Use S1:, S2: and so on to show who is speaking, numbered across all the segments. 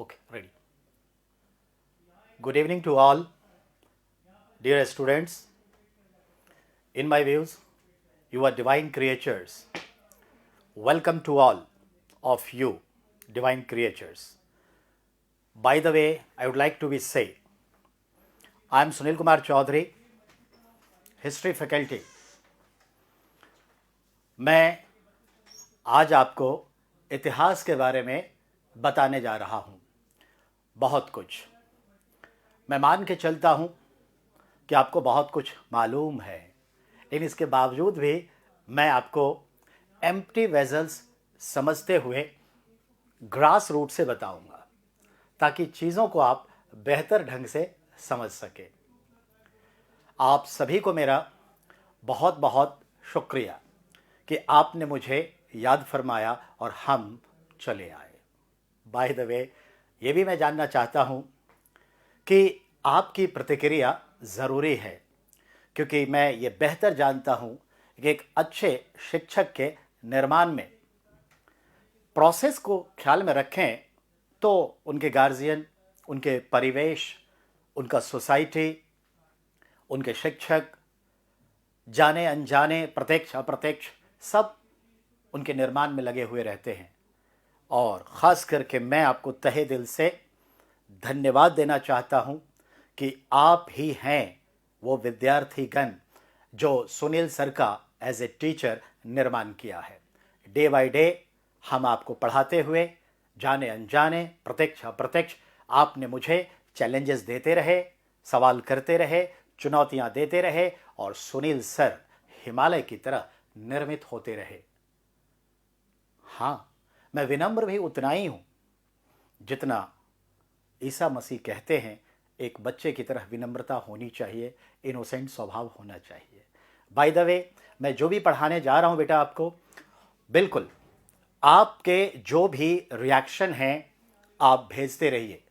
S1: Okay, ready. Good evening to all, dear students. In my views, you are divine creatures. Welcome to all of you, divine creatures. By the way, I would like to be say, I am Sunil Kumar Chaudhary, history faculty. मैं आज आपको इतिहास के बारे में बताने जा रहा हूँ। बहुत कुछ मैं मान के चलता हूँ कि आपको बहुत कुछ मालूम है, लेकिन इसके बावजूद भी मैं आपको एम्प्टी वेजल्स समझते हुए ग्रास रूट से बताऊँगा ताकि चीज़ों को आप बेहतर ढंग से समझ सकें। आप सभी को मेरा बहुत बहुत शुक्रिया कि आपने मुझे याद फरमाया और हम चले आए। बाय द वे, ये भी मैं जानना चाहता हूँ कि आपकी प्रतिक्रिया ज़रूरी है, क्योंकि मैं ये बेहतर जानता हूँ कि एक अच्छे शिक्षक के निर्माण में प्रोसेस को ख्याल में रखें तो उनके गार्जियन, उनके परिवेश, उनका सोसाइटी, उनके शिक्षक, जाने अनजाने, प्रत्यक्ष अप्रत्यक्ष, सब उनके निर्माण में लगे हुए रहते हैं। और ख़ास करके मैं आपको तहे दिल से धन्यवाद देना चाहता हूं कि आप ही हैं वो विद्यार्थीगण जो सुनील सर का एज ए टीचर निर्माण किया है। डे बाय डे हम आपको पढ़ाते हुए, जाने अनजाने, प्रत्यक्ष अप्रत्यक्ष, आपने मुझे चैलेंजेस देते रहे, सवाल करते रहे, चुनौतियां देते रहे और सुनील सर हिमालय की तरह निर्मित होते रहे। हाँ, मैं विनम्र भी उतना ही हूं जितना ईसा मसीह कहते हैं, एक बच्चे की तरह विनम्रता होनी चाहिए, इनोसेंट स्वभाव होना चाहिए। बाय द वे, मैं जो भी पढ़ाने जा रहा हूं बेटा आपको, बिल्कुल आपके जो भी रिएक्शन हैं आप भेजते रहिए,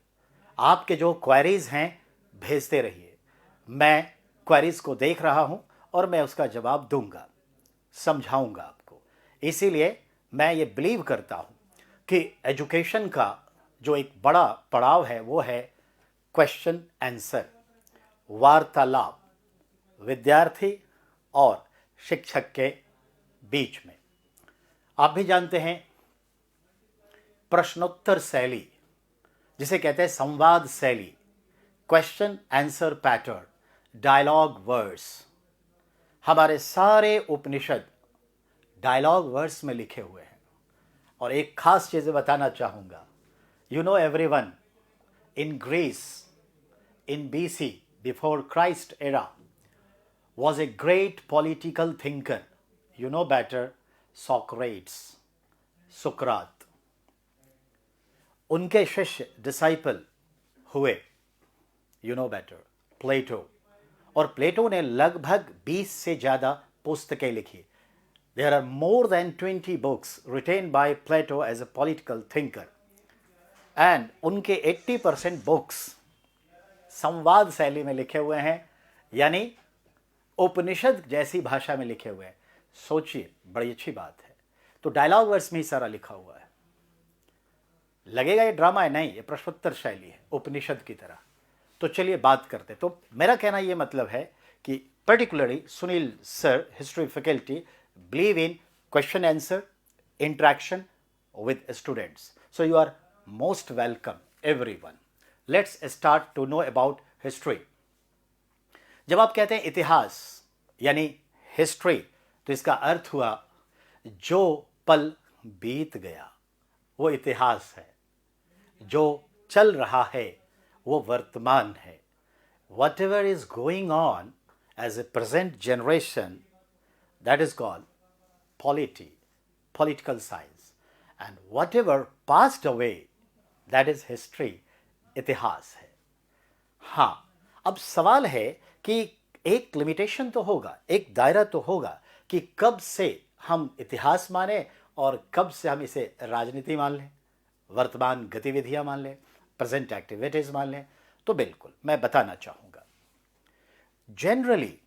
S1: आपके जो क्वेरीज हैं भेजते रहिए। मैं क्वेरीज को देख रहा हूं और मैं उसका जवाब दूंगा, समझाऊंगा आपको। इसीलिए मैं ये बिलीव करता हूं कि एजुकेशन का जो एक बड़ा पड़ाव है वो है क्वेश्चन आंसर, वार्तालाप विद्यार्थी और शिक्षक के बीच में। आप भी जानते हैं प्रश्नोत्तर शैली, जिसे कहते हैं संवाद शैली, question answer pattern, dialogue verse, हमारे सारे उपनिषद डायलॉग वर्स में लिखे हुए हैं। और एक खास चीज़ बताना चाहूँगा, you know everyone, in Greece in BC, before Christ era, was a great political thinker. You know better, Socrates, सुकरात। उनके शिष्य डिसाइपल हुए, यू नो बेटर, प्लेटो। और प्लेटो ने लगभग 20 से ज़्यादा पुस्तकें लिखी। There are more than 20 books written by Plato as a political thinker, and उनके 80% बुक्स संवाद शैली में लिखे हुए हैं, यानी उपनिषद जैसी भाषा में लिखे हुए हैं। सोचिए, बड़ी अच्छी बात है। तो डायलॉग वर्स में ही सारा लिखा हुआ है। लगेगा ये ड्रामा है, नहीं, ये प्रश्नोत्तर शैली है उपनिषद की तरह। तो चलिए बात करते। तो मेरा कहना ये मतलब है कि particularly Sunil sir, history faculty, believe in question answer, interaction with students. So you are most welcome everyone. Let's start to know about history. जब आप कहते हैं इतिहास यानी हिस्ट्री, तो इसका अर्थ हुआ जो पल बीत गया वो इतिहास है, जो चल रहा है वो वर्तमान है। Whatever is going on as a present generation, that is called polity, political science, and whatever passed away, that is history, इतिहास है। हाँ, अब सवाल है कि एक लिमिटेशन तो होगा, एक दायरा तो होगा कि कब से हम इतिहास माने और कब से हम इसे राजनीति मान लें, वर्तमान गतिविधियां मान लें, प्रेजेंट एक्टिविटीज मान लें। तो बिल्कुल मैं बताना चाहूँगा, जनरली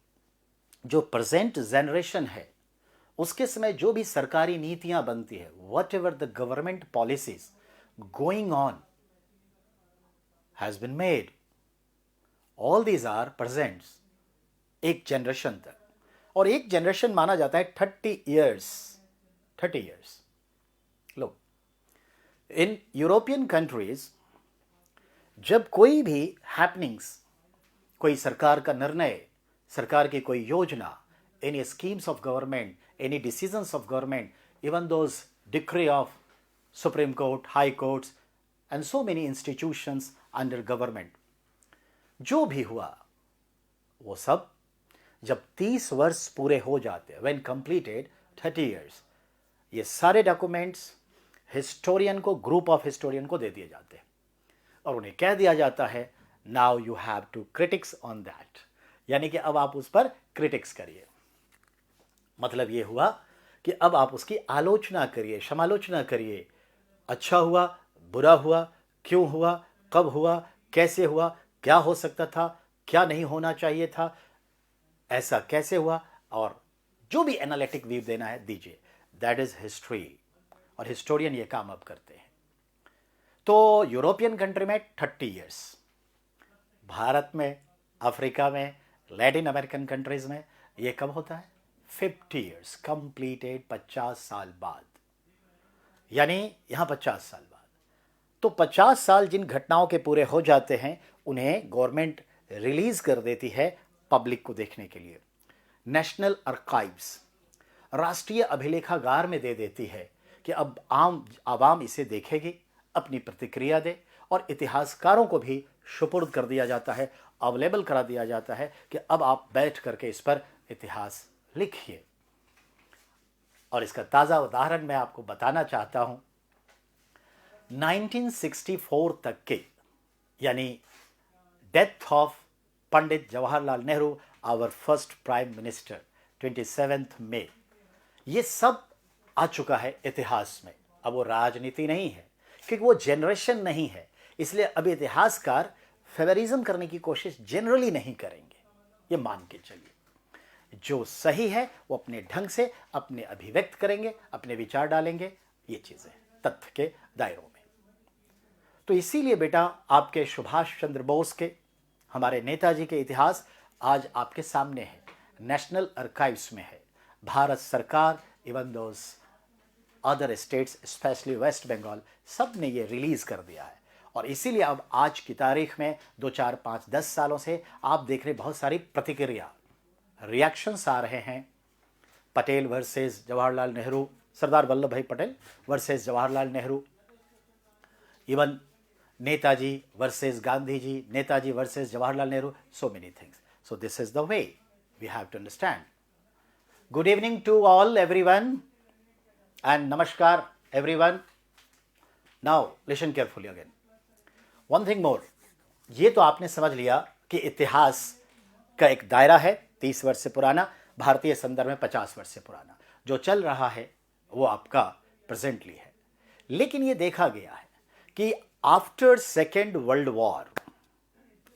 S1: जो प्रेजेंट जनरेशन है उसके समय जो भी सरकारी नीतियां बनती है, what ever the government policies going on, has been made. All these are presents एक जनरेशन तक, और एक जनरेशन माना जाता है 30 years. 30 years. Low, in European countries जब कोई भी हैपनिंग्स, कोई सरकार का निर्णय, सरकार की कोई योजना, any schemes of government, any decisions of government, even those decree of supreme court, high courts and so many institutions under government, जो भी हुआ वो सब जब 30 वर्ष पूरे हो जाते हैं, व्हेन कंप्लीटेड 30 years, ये सारे डॉक्यूमेंट्स हिस्टोरियन को, ग्रुप ऑफ हिस्टोरियन को दे दिए जाते हैं और उन्हें कह दिया जाता है now you have to critics on that, यानी कि अब आप उस पर क्रिटिक्स करिए। मतलब ये हुआ कि अब आप उसकी आलोचना करिए, समालोचना करिए, अच्छा हुआ, बुरा हुआ, क्यों हुआ, कब हुआ, कैसे हुआ, क्या हो सकता था, क्या नहीं होना चाहिए था, ऐसा कैसे हुआ, और जो भी एनालिटिक व्यू देना है दीजिए। दैट इज हिस्ट्री, और हिस्टोरियन ये काम अब करते हैं। तो यूरोपियन कंट्री में 30 years, भारत में, अफ्रीका में, लैटिन अमेरिकन कंट्रीज में ये कब होता है? 50 years, कंप्लीटेड 50 साल बाद, यानी यहां 50 साल बाद। तो 50 साल जिन घटनाओं के पूरे हो जाते हैं उन्हें गवर्नमेंट रिलीज कर देती है पब्लिक को देखने के लिए। नेशनल आर्काइव्स, राष्ट्रीय अभिलेखागार में दे देती है कि अब आवाम इसे देखेगी, अपनी प्रतिक्रिया दे, और इतिहासकारों को भी सुपुर्द कर दिया जाता है, अवेलेबल करा दिया जाता है कि अब आप बैठ करके इस पर इतिहास लिखिए। और इसका ताज़ा उदाहरण मैं आपको बताना चाहता हूं। 1964 तक के, यानी death of Pandit Jawaharlal Nehru, our first prime minister, 27 मई, ये सब आ चुका है इतिहास में। अब वो राजनीति नहीं है, क्योंकि वो जनरेशन नहीं है, इसलिए अब इतिहासकार फेवरिज्म करने की कोशिश जनरली नहीं करेंगे। ये मान के चलिए, जो सही है वो अपने ढंग से अपने अभिव्यक्त करेंगे, अपने विचार डालेंगे, ये चीज़ें तथ्य के दायरों में। तो इसीलिए बेटा आपके सुभाष चंद्र बोस के, हमारे नेताजी के इतिहास आज आपके सामने है, नेशनल आर्काइव्स में है। भारत सरकार, even those other states, specially West Bengal, सब ने ये रिलीज़ कर दिया है। और इसीलिए अब आज की तारीख में 2, 4, 5, 10 सालों से आप देख रहे बहुत सारी प्रतिक्रिया, रिएक्शंस आ रहे हैं। Patel versus Jawaharlal Nehru, Sardar Vallabh Bhai Patel versus Jawaharlal Nehru, even Netaji versus Gandhi ji, Netaji versus Jawaharlal Nehru, so many things. So this is the way we have to understand. Good evening to all everyone and namaskar everyone. Now listen carefully again. One thing more, ये तो आपने समझ लिया कि इतिहास का एक दायरा है 30 वर्ष से पुराना, भारतीय संदर्भ में 50 वर्ष से पुराना। जो चल रहा है वो आपका प्रेजेंटली है। लेकिन ये देखा गया है कि after second world war,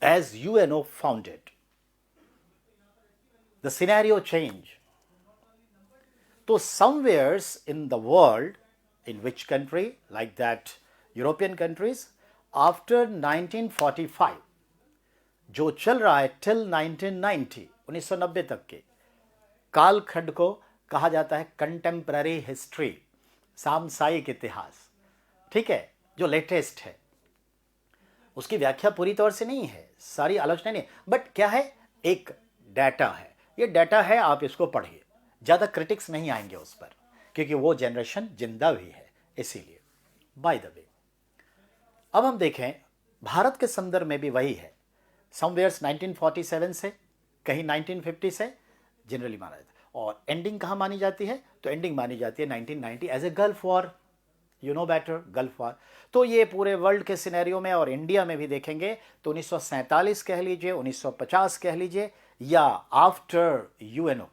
S1: as UNO founded, the scenario change. तो somewheres in the world, in which country like that European countries, after 1945 जो चल रहा है टिल 1990, 1990 तक के कालखंड को कहा जाता है कंटेम्पररी हिस्ट्री, सामसायिक इतिहास। ठीक है, जो लेटेस्ट है उसकी व्याख्या पूरी तौर से नहीं है, सारी आलोचना नहीं, बट क्या है, एक डाटा है। ये डाटा है, आप इसको पढ़िए, ज़्यादा क्रिटिक्स नहीं आएंगे उस पर, क्योंकि वो जनरेशन जिंदा भी है। इसीलिए बाय द वे अब हम देखें भारत के संदर्भ में भी वही है। समवेयर्स 1947 से, कहीं 1950 से जनरली माना जाता है। और एंडिंग कहाँ मानी जाती है? तो एंडिंग मानी जाती है 1990 as a Gulf War, you know better, Gulf War. तो ये पूरे वर्ल्ड के सिनेरियो में और इंडिया में भी देखेंगे तो 1947 कह लीजिए, 1950 कह लीजिए, या आफ्टर UNO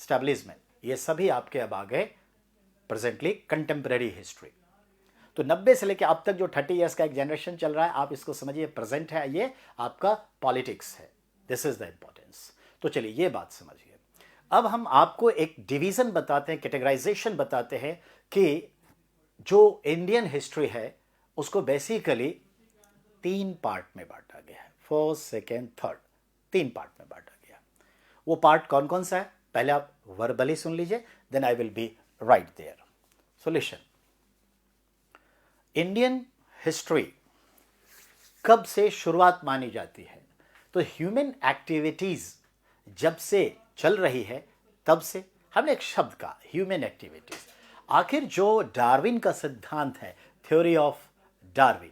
S1: स्टैब्लिशमेंट, ये सभी आपके अब आ गए प्रेजेंटली कंटेम्पररी हिस्ट्री। तो 90 से लेकर अब तक जो 30 ईयर्स का एक जनरेशन चल रहा है, आप इसको समझिए प्रेजेंट है, ये आपका पॉलिटिक्स है। This is the importance. तो चलिए ये बात समझिए। अब हम आपको एक डिवीजन बताते हैं, कैटेगराइजेशन बताते हैं कि जो इंडियन हिस्ट्री है उसको बेसिकली 3 पार्ट में बांटा गया है, फर्स्ट सेकेंड थर्ड, 3 पार्ट में बांटा गया। वो पार्ट कौन कौन सा है पहले आप वर्बली सुन लीजिए, then I will be right there. So listen, Indian history कब से शुरुआत मानी जाती है? तो ह्यूमन एक्टिविटीज जब से चल रही है तब से। हमने एक शब्द का ह्यूमन एक्टिविटीज, आखिर जो डार्विन का सिद्धांत है, थ्योरी ऑफ डार्विन,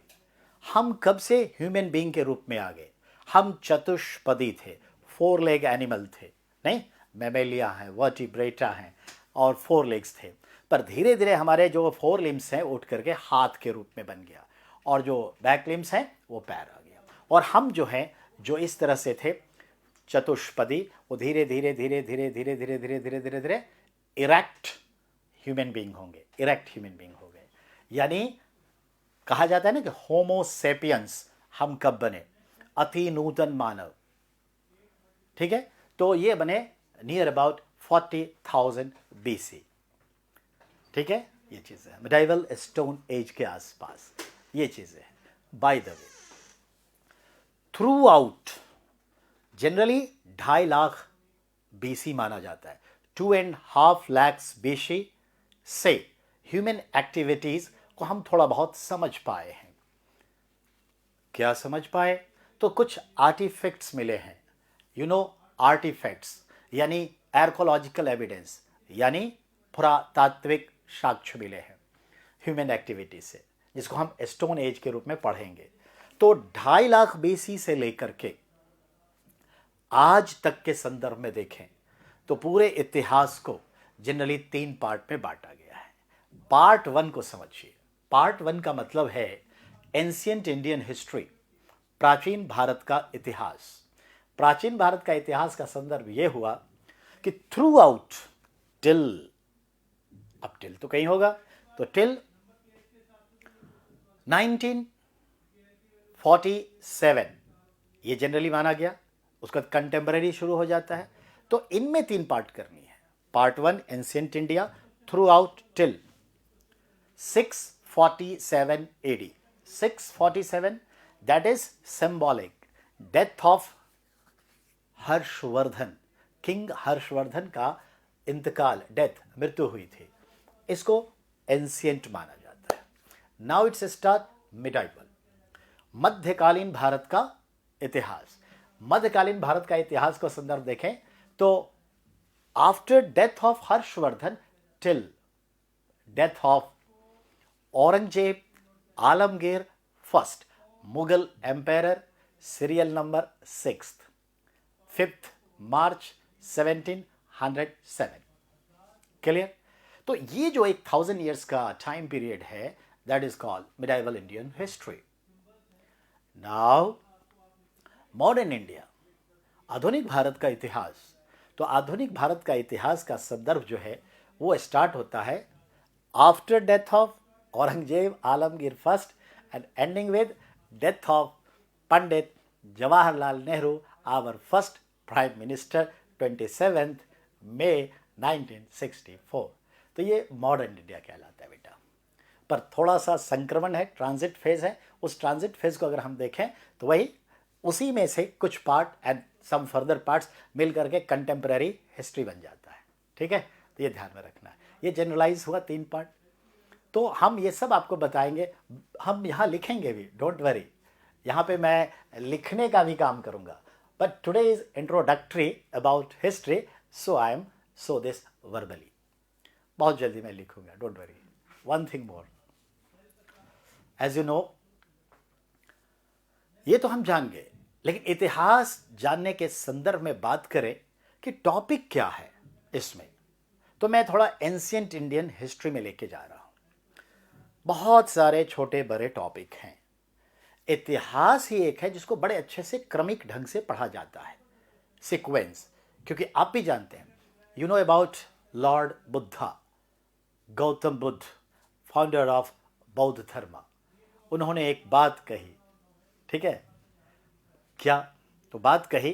S1: हम कब से ह्यूमन बीइंग के रूप में आ गए? हम चतुष्पदी थे, 4 लेग एनिमल थे, नहीं, मैमेलिया हैं, वर्टिब्रेटा हैं और 4 लेग्स थे, पर धीरे धीरे हमारे जो 4 लिम्स हैं उठ करके हाथ के रूप में बन गया, और जो बैक लिम्स हैं वो पैर आ गया, और हम जो हैं जो इस तरह से थे चतुष्पदी, वो धीरे धीरे धीरे धीरे धीरे धीरे धीरे धीरे धीरे धीरे इरेक्ट ह्यूमन बीइंग होंगे, इरेक्ट ह्यूमन बीइंग हो गए। यानी कहा जाता है ना कि होमो सेपियंस हम कब बने? अति नूतन मानव, ठीक है, तो ये बने नियर अबाउट 40,000 BC, ठीक है, ये चीज़ है मिडाइवल स्टोन एज के आसपास, ये चीज़ें हैं। By the way, through out generally 2.5 lakh BC माना जाता है, 2.5 लाख BC से ह्यूमन एक्टिविटीज को हम थोड़ा बहुत समझ पाए हैं। क्या समझ पाए? तो कुछ आर्टिफैक्ट्स मिले हैं, यू नो आर्टिफैक्ट्स यानी आर्कोलॉजिकल एविडेंस, यानी पुरातात्विक साक्ष्य मिले हैं ह्यूमन एक्टिविटी से, जिसको हम स्टोन एज के रूप में पढ़ेंगे। तो 2.5 लाख BC से लेकर के आज तक के संदर्भ में देखें तो पूरे इतिहास को जनरली 3 पार्ट में बांटा गया है। पार्ट 1 को समझिए। पार्ट 1 का मतलब है एंशिएंट इंडियन हिस्ट्री, प्राचीन भारत का इतिहास। प्राचीन भारत का इतिहास का संदर्भ यह हुआ कि थ्रू आउट टिल, अब टिल तो कहीं होगा, तो टिल 1947 ये जनरली माना गया, उसका कंटेम्पररी शुरू हो जाता है। तो इनमें 3 पार्ट करनी है। Part 1 ancient India through out till 647 AD। 647 that is symbolic death of Harshvardhan, king Harshvardhan का इंतकाल, डेथ, मृत्यु हुई थी, इसको एंशिएंट माना जाता है। नाउ इट्स स्टार्ट मिडाइवल, मध्यकालीन भारत का इतिहास। मध्यकालीन भारत का इतिहास को संदर्भ देखें तो after death of Harshavardhan till death of Aurangzeb Alamgir first, Mughal empire, serial number 5 March 1707। Clear? तो ये जो 1000 ईयर्स का टाइम पीरियड है, that is called medieval Indian history. Now modern India, आधुनिक भारत का इतिहास। तो आधुनिक भारत का इतिहास का संदर्भ जो है वो स्टार्ट होता है after death of Aurangzeb Alamgir first and ending with death of Pandit Jawaharlal Nehru, our first prime minister, 27 मई 1964। तो ये मॉडर्न इंडिया कहलाता है बेटा। पर थोड़ा सा संक्रमण है, ट्रांजिट फेज है। उस ट्रांजिट फेज को अगर हम देखें तो वही उसी में से कुछ part and some further parts मिल करके कंटेम्पररी हिस्ट्री बन जाता है। ठीक है, तो ये ध्यान में रखना है। ये जनरलाइज हुआ 3 पार्ट। तो हम ये सब आपको बताएंगे, हम यहाँ लिखेंगे भी, डोंट वरी, यहाँ पे मैं लिखने का भी काम करूँगा। But today is introductory about history, so I am so this verbally. बहुत जल्दी मैं लिखूँगा, don't worry. One thing more, as you know, ये तो हम जान गए, लेकिन इतिहास जानने के संदर्भ में बात करें कि टॉपिक क्या है इसमें, तो मैं थोड़ा एंशिएंट इंडियन हिस्ट्री में लेके जा रहा हूं। बहुत सारे छोटे बड़े टॉपिक हैं। इतिहास ही एक है जिसको बड़े अच्छे से क्रमिक ढंग से पढ़ा जाता है, सीक्वेंस। क्योंकि आप भी जानते हैं, you know about Lord Buddha, Gautam Buddha, founder of बौद्ध धर्म। उन्होंने एक बात कही, ठीक है, क्या? तो बात कही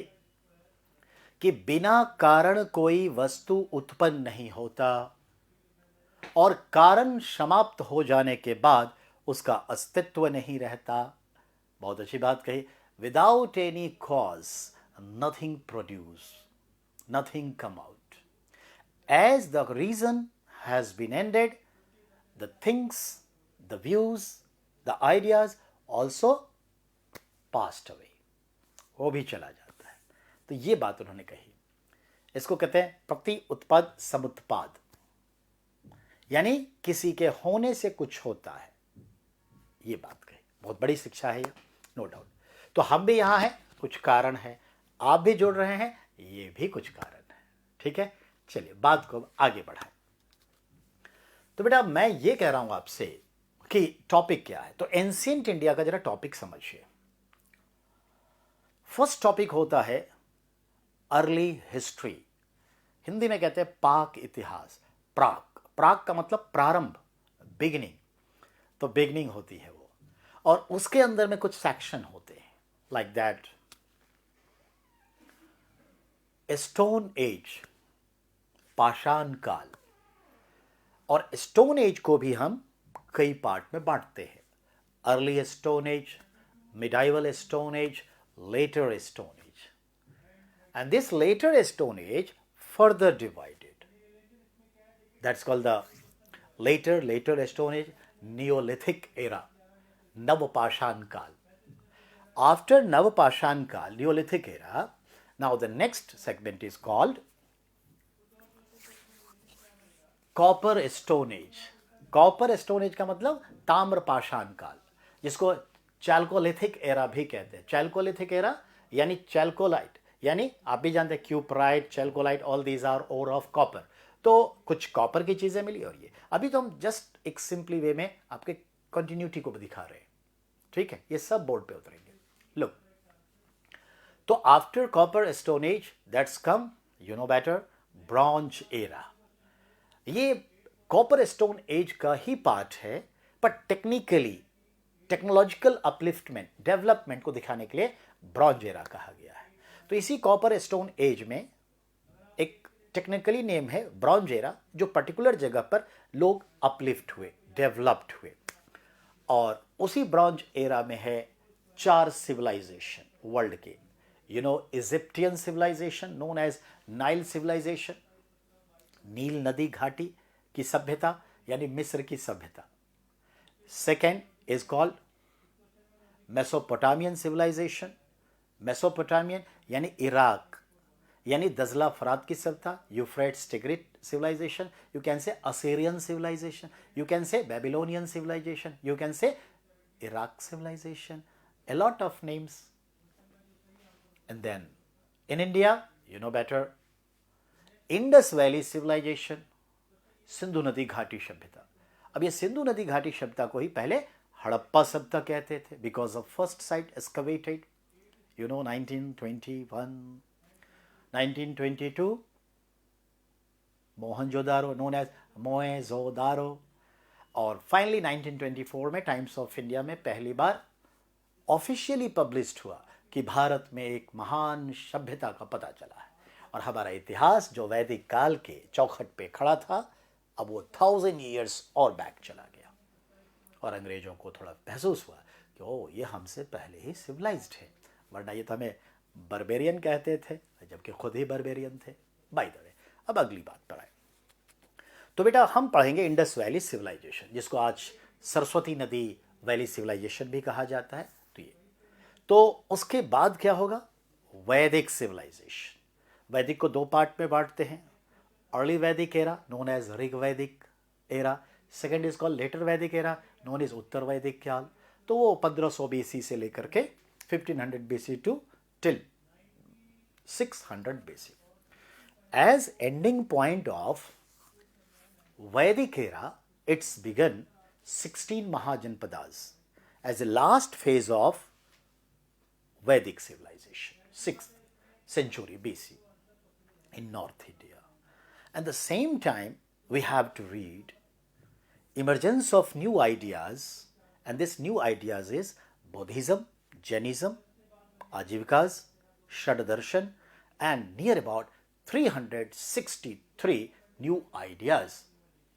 S1: कि बिना कारण कोई वस्तु उत्पन्न नहीं होता और कारण समाप्त हो जाने के बाद उसका अस्तित्व नहीं रहता। बहुत अच्छी बात कही। Without any cause nothing produce, nothing come out. As the reason has been ended, the things, the views, the ideas also passed away, वो भी चला जाता है। तो ये बात उन्होंने कही। इसको कहते हैं प्रति उत्पाद समुत्पाद, यानी किसी के होने से कुछ होता है, ये बात कही। बहुत बड़ी शिक्षा है ये, नो डाउट। तो हम भी यहां हैं, कुछ कारण है, आप भी जुड़ रहे हैं, ये भी कुछ कारण है। ठीक है, चलिए बात को आगे बढ़ाएं। तो बेटा मैं ये कह रहा हूं आपसे कि टॉपिक क्या है। तो एंशिएंट इंडिया का जरा टॉपिक समझिए। फर्स्ट टॉपिक होता है अर्ली हिस्ट्री, हिंदी में कहते हैं पाक इतिहास। प्राक, प्राक का मतलब प्रारंभ, बिगिनिंग। तो बिगिनिंग होती है वो, और उसके अंदर में कुछ सेक्शन होते हैं, लाइक दैट स्टोन एज, पाषाण काल। और स्टोन एज को भी हम कई पार्ट में बांटते हैं। Early stone age, medieval stone age, later stone age. And this later stone age further divided. That's called the later Stone Age, Neolithic era, Navapashan Kal. After Navapashan Kal, Neolithic era, now the next segment is called Copper Stone Age. Copper Stone Age का मतलब ताम्रपाषाण काल, जिसको Chalcolithic era भी कहते हैं। Chalcolithic era यानी चैल्कोलाइट, यानी आप भी जानते हैं cuprite, chalcolite, all these are ore of copper. तो कुछ कॉपर की चीजें मिली, और ये अभी तो हम जस्ट एक सिंपली वे में आपके कंटिन्यूटी को दिखा रहे हैं। ठीक है, ये सब बोर्ड पे उतरेंगे। लुक, तो after copper stone age that's come, you know better, bronze era. ये कॉपर स्टोन एज का ही पार्ट है, पर टेक्निकली टेक्नोलॉजिकल अपलिफ्टमेंट, डेवलपमेंट को दिखाने के लिए ब्रॉन्ज एरा कहा गया है। तो इसी कॉपर स्टोन एज में एक टेक्निकली नेम है ब्रॉन्ज एरा, जो पर्टिकुलर जगह पर लोग अपलिफ्ट हुए, डेवलप्ड हुए। और उसी ब्रॉन्ज एरा में है 4 सिविलाइजेशन वर्ल्ड के। You know, Egyptian civilization known as Nile civilization, नील नदी घाटी की सभ्यता यानी मिस्र की सभ्यता। Second is called Mesopotamian civilization, Mesopotamian यानी इराक, यानी दजला फरात की सभ्यता, Euphrates Tigris civilization, you can say Assyrian civilization, you can say Babylonian civilization, you can say Iraq civilization, a lot of names. And then in India, you know better, Indus valley civilisation, Sindhu नदी घाटी सभ्यता। अब ये सिंधु नदी घाटी सभ्यता को ही पहले हड़प्पा सभ्यता कहते थे, because of first site excavated, you know, 1921, 1922 Mohenjodaro known as Mohenjodaro, और फाइनली 1924 में टाइम्स ऑफ इंडिया में पहली बार ऑफिशियली पब्लिश्ड हुआ कि भारत में एक महान सभ्यता का पता चला है। और हमारा इतिहास जो वैदिक काल के चौखट पे खड़ा था, अब वो 1000 years और बैक चला गया। और अंग्रेजों को थोड़ा महसूस हुआ कि ओ, ये हमसे पहले ही सिविलाइज्ड है, वरना ये तो हमें बर्बेरियन कहते थे, जबकि खुद ही बर्बेरियन थे। बाय द वे, अब अगली बात पर आए। तो बेटा हम पढ़ेंगे इंडस वैली सिविलाइजेशन, जिसको आज सरस्वती नदी वैली सिविलाइजेशन भी कहा जाता है। तो उसके बाद क्या होगा? वैदिक सिविलाइजेशन। वैदिक को 2 पार्ट में बांटते हैं, अर्ली वैदिक era known as Rig Vedic era, second is called later Vedic era known as उत्तर वैदिक काल। तो वो 1500 BC से लेकर के 1500 BC to till 600 BC। As ending point of Vedic era, it's began 16 Mahajanapadas as a last phase of Vedic civilization, 6th century BC in North India. At the same time, we have to read emergence of new ideas, and this new ideas is Buddhism, Jainism, Ajivikas, Shaddarshan, and near about 363 new ideas.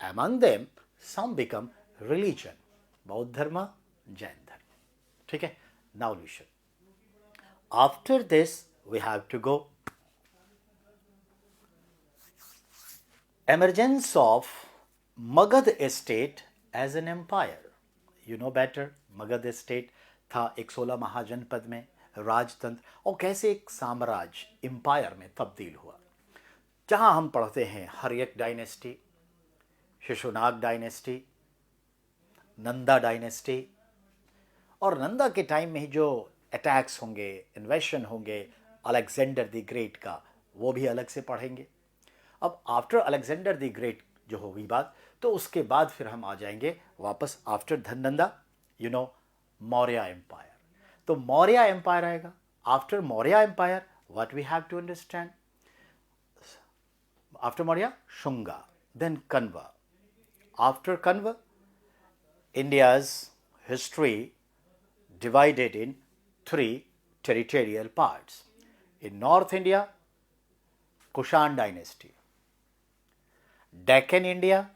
S1: Among them, some become religion, Bauddha Dharma, Jain Dharma. ठीक है, Now listen. After this, we have to go. Emergence of Magध estate as an empire. You know better, Magadh state था एक 16 महाजनपद में राजतंत्र, और कैसे एक साम्राज्य empire में तब्दील हुआ, जहां हम पढ़ते हैं Haryanka dynasty, Shishunaga dynasty, Nanda dynasty, और नंदा के टाइम में ही जो अटैक्स होंगे, इन्वेशन होंगे अलेक्जेंडर द ग्रेट का, वो भी अलग से पढ़ेंगे। अब आफ्टर अलेक्जेंडर द ग्रेट जो होगी बात, तो उसके बाद फिर हम आ जाएंगे वापस after Dhanananda, you know, Maurya empire. तो मौर्य एम्पायर आएगा। After Maurya empire what we have to understand, after Maurya Shunga, then Kanva, after Kanva India's history divided in 3 territorial parts. In North India, Kushan dynasty. Deccan India,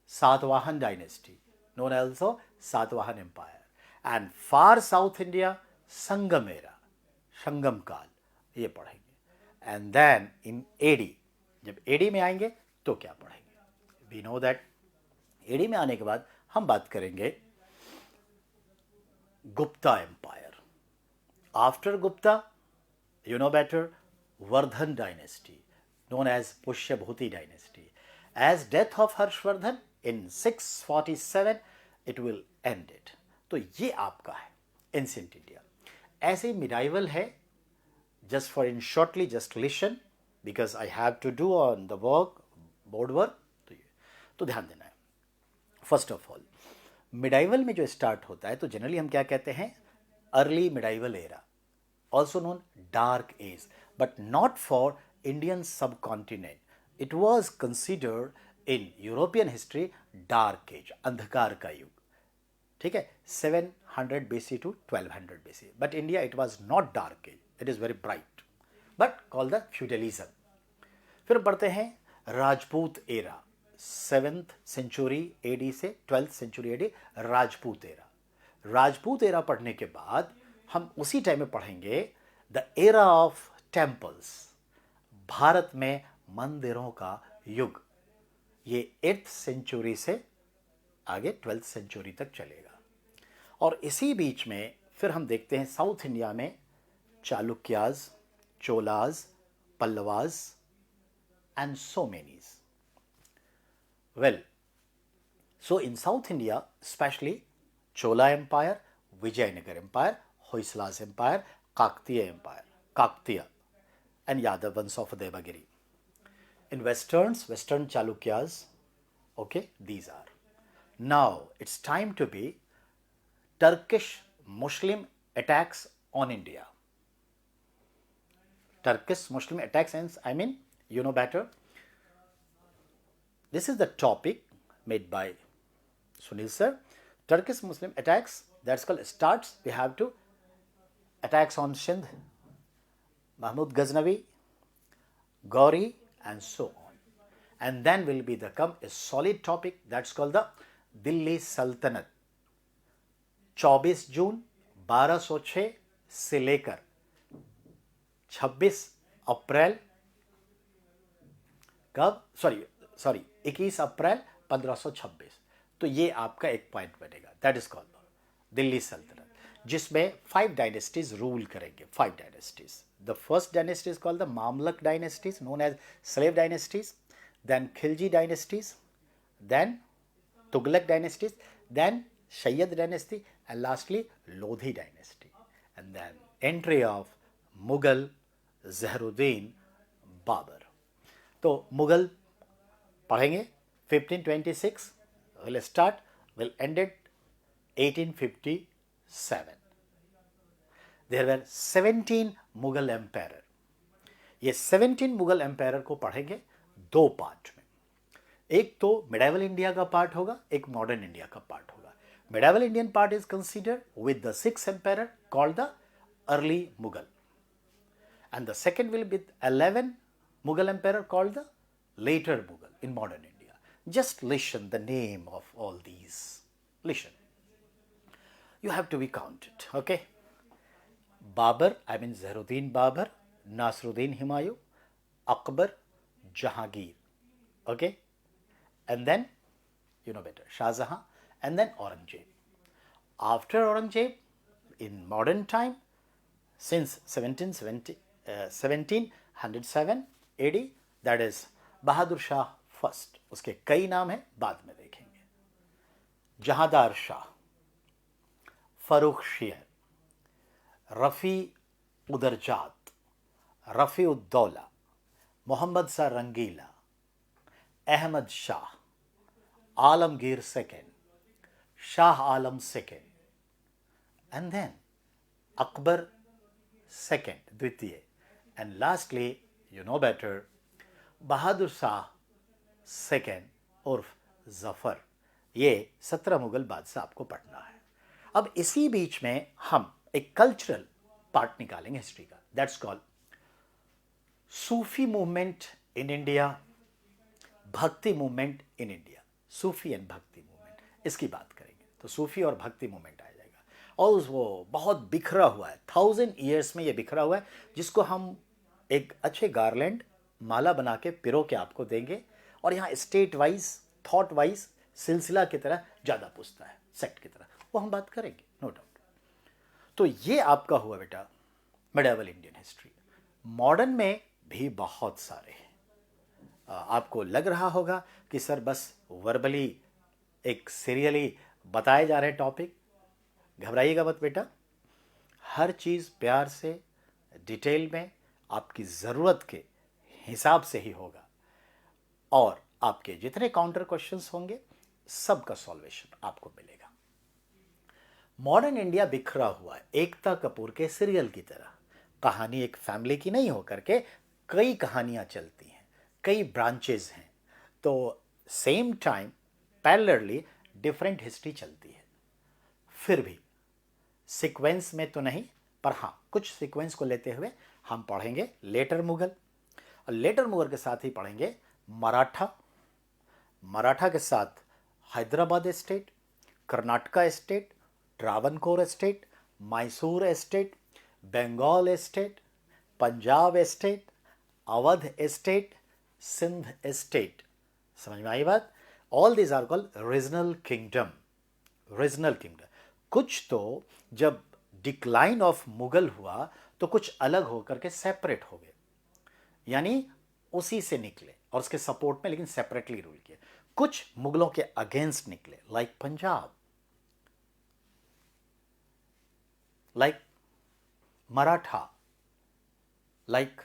S1: Satavahan dynasty, known also Satavahan Empire. And far South India, Sangam era, Sangam काल, ये पढ़ेंगे। And then in AD, जब AD में आएंगे तो क्या पढ़ेंगे? We know that AD में आने के बाद हम बात करेंगे Gupta empire. After Gupta, you know better, Vardhan dynasty, known as Pushyabhuti dynasty. As death of Harshavardhan in 647, it will end it. तो ये आपका है एंशिएंट इंडिया। ऐसे मिडाइवल है, just for in shortly just listen because I have to do on the work, board work, तो ध्यान देना है। फर्स्ट ऑफ ऑल, मिडाइवल में जो स्टार्ट होता है तो जनरली हम क्या कहते हैं, early medieval era, also known dark age, but not for Indian subcontinent. It was considered in European history dark age, अंधकार का युग. ठीक है, 700 BC to 1200 BC. But India it was not dark age, it is very bright, but call the feudalism. फिर पढ़ते हैं Rajput era, 7th century AD से 12th century AD, Rajput era. Rajput era पढ़ने के बाद हम उसी टाइम में पढ़ेंगे the era of temples, Bharat में मंदिरों का युग. ये 8th century से आगे 12th century तक चलेगा. और इसी बीच में फिर हम देखते हैं साउथ इंडिया में Chalukyas, Cholas, Pallavas and so manies. Well, so in South India, especially Chola Empire, Vijayanagar Empire, Hoysala's Empire, Kaktiya Empire, Kaktiya, and Yadav Vans of Devagiri. In Western Chalukyas, okay, these are. Now, it's time to be Turkish Muslim attacks on India. Turkish Muslim attacks, and I mean, you know better. This is the topic made by Sunil sir. Turkish Muslim attacks, that's called starts. We have to attacks on Sindh, Mahmud Ghaznavi, Gauri, and so on. And then will be come a solid topic that's called the Delhi Sultanate. 24 जून 1206 से लेकर 26 अप्रैल कब, sorry 21 अप्रैल 1526. तो ये आपका एक point बनेगा, that is called Delhi सल्तनत, जिसमें 5 डायनेस्टीज रूल करेंगे. 5 dynasties. The first dynasty is called the Mamluk dynasties, known as slave dynasties, then Khilji dynasties, then Tughlaq dynasties, then Sayyid dynasty, and lastly Lodi dynasty. And then entry of Mughal Zahiruddin Babur. तो मुगल पढ़ेंगे 1526, will start, will end it 1857. There were 17 Mughal empire. ये 17 Mughal empire को पढ़ेंगे 2 part में. एक तो medieval India का part होगा, एक मॉडर्न इंडिया का पार्ट होगा. Medieval Indian part is considered with the 6 empire called the early Mughal, and the second will be 11 Mughal emperor called the later Mughal in modern India. Just listen the name of all these. Listen. You have to be counted. Okay. Babur, I mean Zahiruddin Babur, Nasruddin Humayun, Akbar, Jahangir. Okay. And then, you know better, Shah Jahan, and then Aurangzeb. After Aurangzeb, in modern time, since 1707 AD, that is Bahadur Shah first. उसके कई नाम हैं, बाद में देखेंगे. Jahandar Shah, Farrukh Sher, Rafi Uddarajat, Rafi Uddaula, Mohammad Shah Rangila, Ahmad Shah, Alamgir second, Shah Alam second, and then Akbar second, द्वितीय, and lastly, you know better, Bahadur Shah second उर्फ जफ़र. ये 17 मुगल बादशाह आपको पढ़ना है. अब इसी बीच में हम एक कल्चरल पार्ट निकालेंगे हिस्ट्री का. That's called Sufi movement in India, Bhakti movement in India. Sufi and Bhakti movement, इसकी बात करेंगे. तो सूफी और भक्ति मूवमेंट आ जाएगा. और वो बहुत बिखरा हुआ है, 1000 ईयर्स में ये बिखरा हुआ है, जिसको हम एक अच्छे गार्लैंड माला बना के पिरो के आपको देंगे. और यहाँ स्टेट वाइज, थॉट वाइज, सिलसिला की तरह ज़्यादा पूछता है, सेक्ट की तरह, वो हम बात करेंगे, नो डाउट. तो ये आपका हुआ बेटा मिडिवल इंडियन हिस्ट्री. मॉडर्न में भी बहुत सारे हैं. आपको लग रहा होगा कि सर बस वर्बली एक सीरियली बताए जा रहे टॉपिक. घबराइएगा मत बेटा, हर चीज़ प्यार से डिटेल में आपकी ज़रूरत के हिसाब से ही होगा. और आपके जितने काउंटर क्वेश्चंस होंगे सबका सॉल्वेशन आपको मिलेगा. मॉडर्न इंडिया बिखरा हुआ है, एकता कपूर के सीरियल की तरह. कहानी एक फैमिली की नहीं होकर के कई कहानियां चलती हैं, कई ब्रांचेस हैं. तो same time parallelly different history चलती है. फिर भी सीक्वेंस में तो नहीं, पर हाँ कुछ सीक्वेंस को लेते हुए हम पढ़ेंगे लेटर मुगल, और लेटर मुगल के साथ ही पढ़ेंगे मराठा, मराठा के साथ Hyderabad state, Karnataka state, Travancore state, Mysore state, Bengal state, Punjab state, Awadh state, Sindh state. समझ में आई बात? All these are called regional kingdom. Regional kingdom. कुछ तो जब डिक्लाइन ऑफ मुगल हुआ तो कुछ अलग होकर के सेपरेट हो गए, यानी उसी से निकले और उसके सपोर्ट में, लेकिन सेपरेटली रूल किए. कुछ मुगलों के अगेंस्ट निकले, like Punjab, like Maratha, like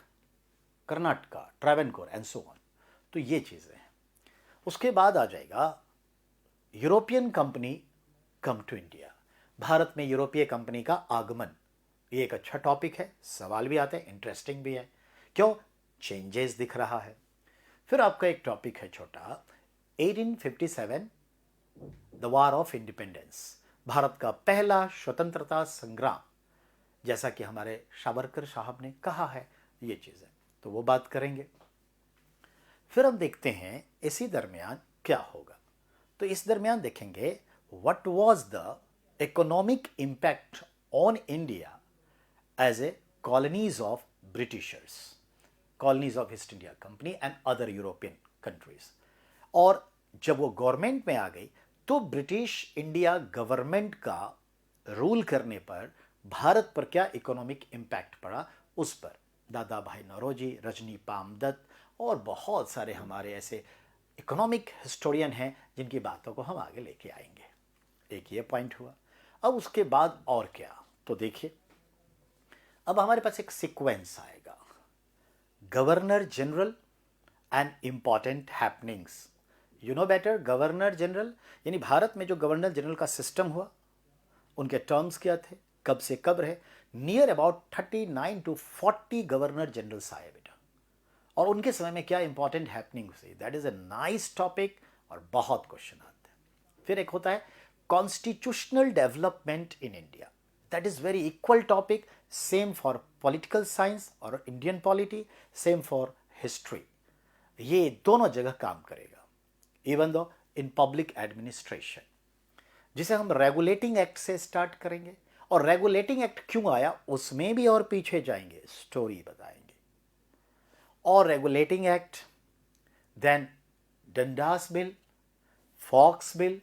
S1: Karnataka, Travancore and so on. तो ये चीजें हैं. उसके बाद आ जाएगा European company come to India. Bharat में यूरोपीय कंपनी का आगमन. ये एक अच्छा टॉपिक है, सवाल भी आते हैं, इंटरेस्टिंग भी है. क्यों? चेंजेस दिख रहा है. फिर आपका एक टॉपिक है छोटा, 1857 the war of independence. Bharat का पहला स्वतंत्रता संग्राम, जैसा कि हमारे सावरकर साहब ने कहा है. ये चीज़ है, तो वो बात करेंगे. फिर हम देखते हैं इसी दरमियान क्या होगा. तो इस दरमियान देखेंगे what was the economic impact on India as a colonies of Britishers, colonies of East India company and other European countries. और जब वो गवर्नमेंट में आ गई तो ब्रिटिश इंडिया गवर्नमेंट का रूल करने पर भारत पर क्या इकोनॉमिक इम्पैक्ट पड़ा, उस पर दादा भाई नौरोजी, रजनी पामदत्त और बहुत सारे हमारे ऐसे इकोनॉमिक हिस्टोरियन हैं जिनकी बातों को हम आगे लेके आएंगे. एक ये पॉइंट हुआ. अब उसके बाद और क्या, तो देखिए अब हमारे पास एक सीक्वेंस आएगा. Governor general and important happenings. You know better, governor general यानी भारत में जो गवर्नर जनरल का सिस्टम हुआ, उनके टर्म्स क्या थे, कब से कब रहे. Near about 39 to 40 governor generals आए बेटा, और उनके समय में क्या इंपॉर्टेंट हैपनिंग हुई. That is a nice topic और बहुत क्वेश्चन आते हैं. फिर एक होता है constitutional development in India. That is very equal topic, same for political science और Indian polity, same for history. ये दोनों जगह काम करेगा, even though in public administration. जिसे हम रेगुलेटिंग एक्ट से स्टार्ट करेंगे। और रेगुलेटिंग एक्ट क्यों आया उसमें भी और पीछे जाएंगे, स्टोरी बताएंगे। और regulating act, then Dundas bill, Fox bill,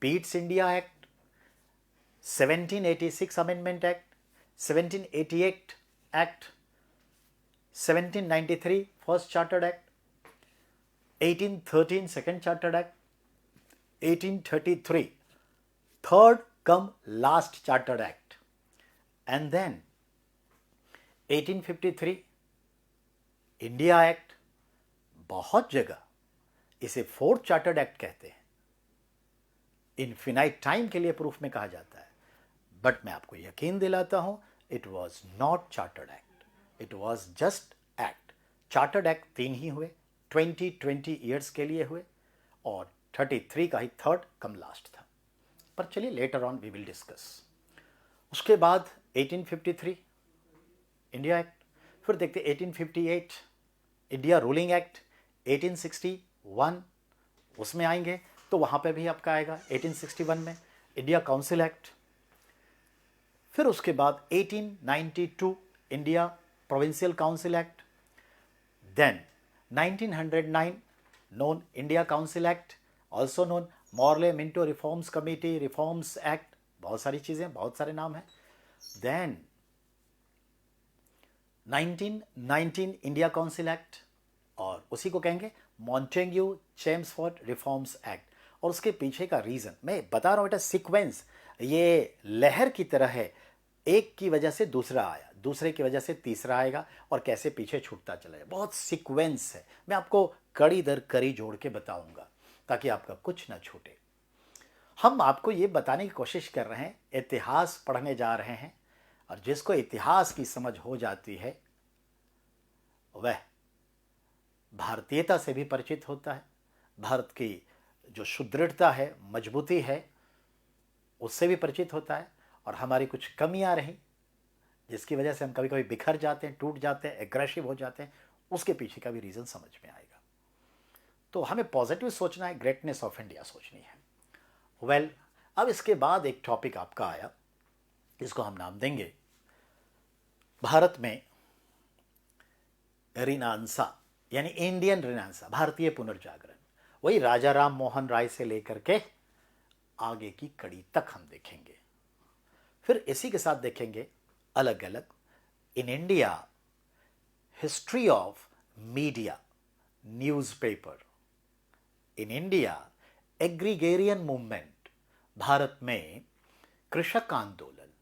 S1: Pitt's India act, 1786 amendment act, 1788 act, 1793 first chartered act, 1813 second chartered act, 1833 third come last chartered act, and then 1853 India act. बहुत जगह इसे फोर्थ चार्टर्ड एक्ट कहते हैं, infinite time के लिए proof में कहा जाता है। बट मैं आपको यकीन दिलाता हूं, it was not chartered act, it was just act. Chartered act 3 ही हुए, 20 ईयर्स के लिए हुए, और 33 का ही थर्ड कम लास्ट था। पर चलिए later on we will discuss. उसके बाद 1853 इंडिया एक्ट, फिर देखते 1858 इंडिया रूलिंग एक्ट, 1861 उसमें आएंगे तो वहाँ पे भी आपका आएगा 1861 में इंडिया काउंसिल एक्ट। फिर उसके बाद 1892 India provincial council act, then 1909 known India council act, also known Morley Minto reforms committee reforms act, बहुत सारी चीज़ें, बहुत सारे नाम हैं। देन 1919 इंडिया काउंसिल एक्ट, और उसी को कहेंगे मॉन्टेग्यू चेम्सफोर्ड रिफॉर्म्स एक्ट। और उसके पीछे का रीज़न मैं बता रहा हूँ बेटा, सीक्वेंस ये लहर की तरह है, एक की वजह से दूसरा आया, दूसरे की वजह से तीसरा आएगा, और कैसे पीछे छूटता चला जाए, बहुत सीक्वेंस है। मैं आपको कड़ी दर कड़ी जोड़ के बताऊंगा ताकि आपका कुछ ना छूटे। हम आपको ये बताने की कोशिश कर रहे हैं, इतिहास पढ़ने जा रहे हैं, और जिसको इतिहास की समझ हो जाती है वह भारतीयता से भी परिचित होता है, भारत की जो सुदृढ़ता है, मजबूती है, उससे भी परिचित होता है। और हमारी कुछ कमियां रहीं जिसकी वजह से हम कभी कभी बिखर जाते हैं, टूट जाते हैं, एग्रेसिव हो जाते हैं, उसके पीछे का भी रीज़न समझ में आएगा। तो हमें पॉजिटिव सोचना है, ग्रेटनेस ऑफ इंडिया सोचनी है। वेल, अब इसके बाद एक टॉपिक आपका आया, इसको हम नाम देंगे भारत में रिनांसा, यानी इंडियन रिनांसा, भारतीय पुनर्जागरण। वही राजा राम मोहन राय से लेकर के आगे की कड़ी तक हम देखेंगे। फिर इसी के साथ देखेंगे अलग अलग in India history of media, newspaper in India, agrarian movement, Bharat में कृषक आंदोलन,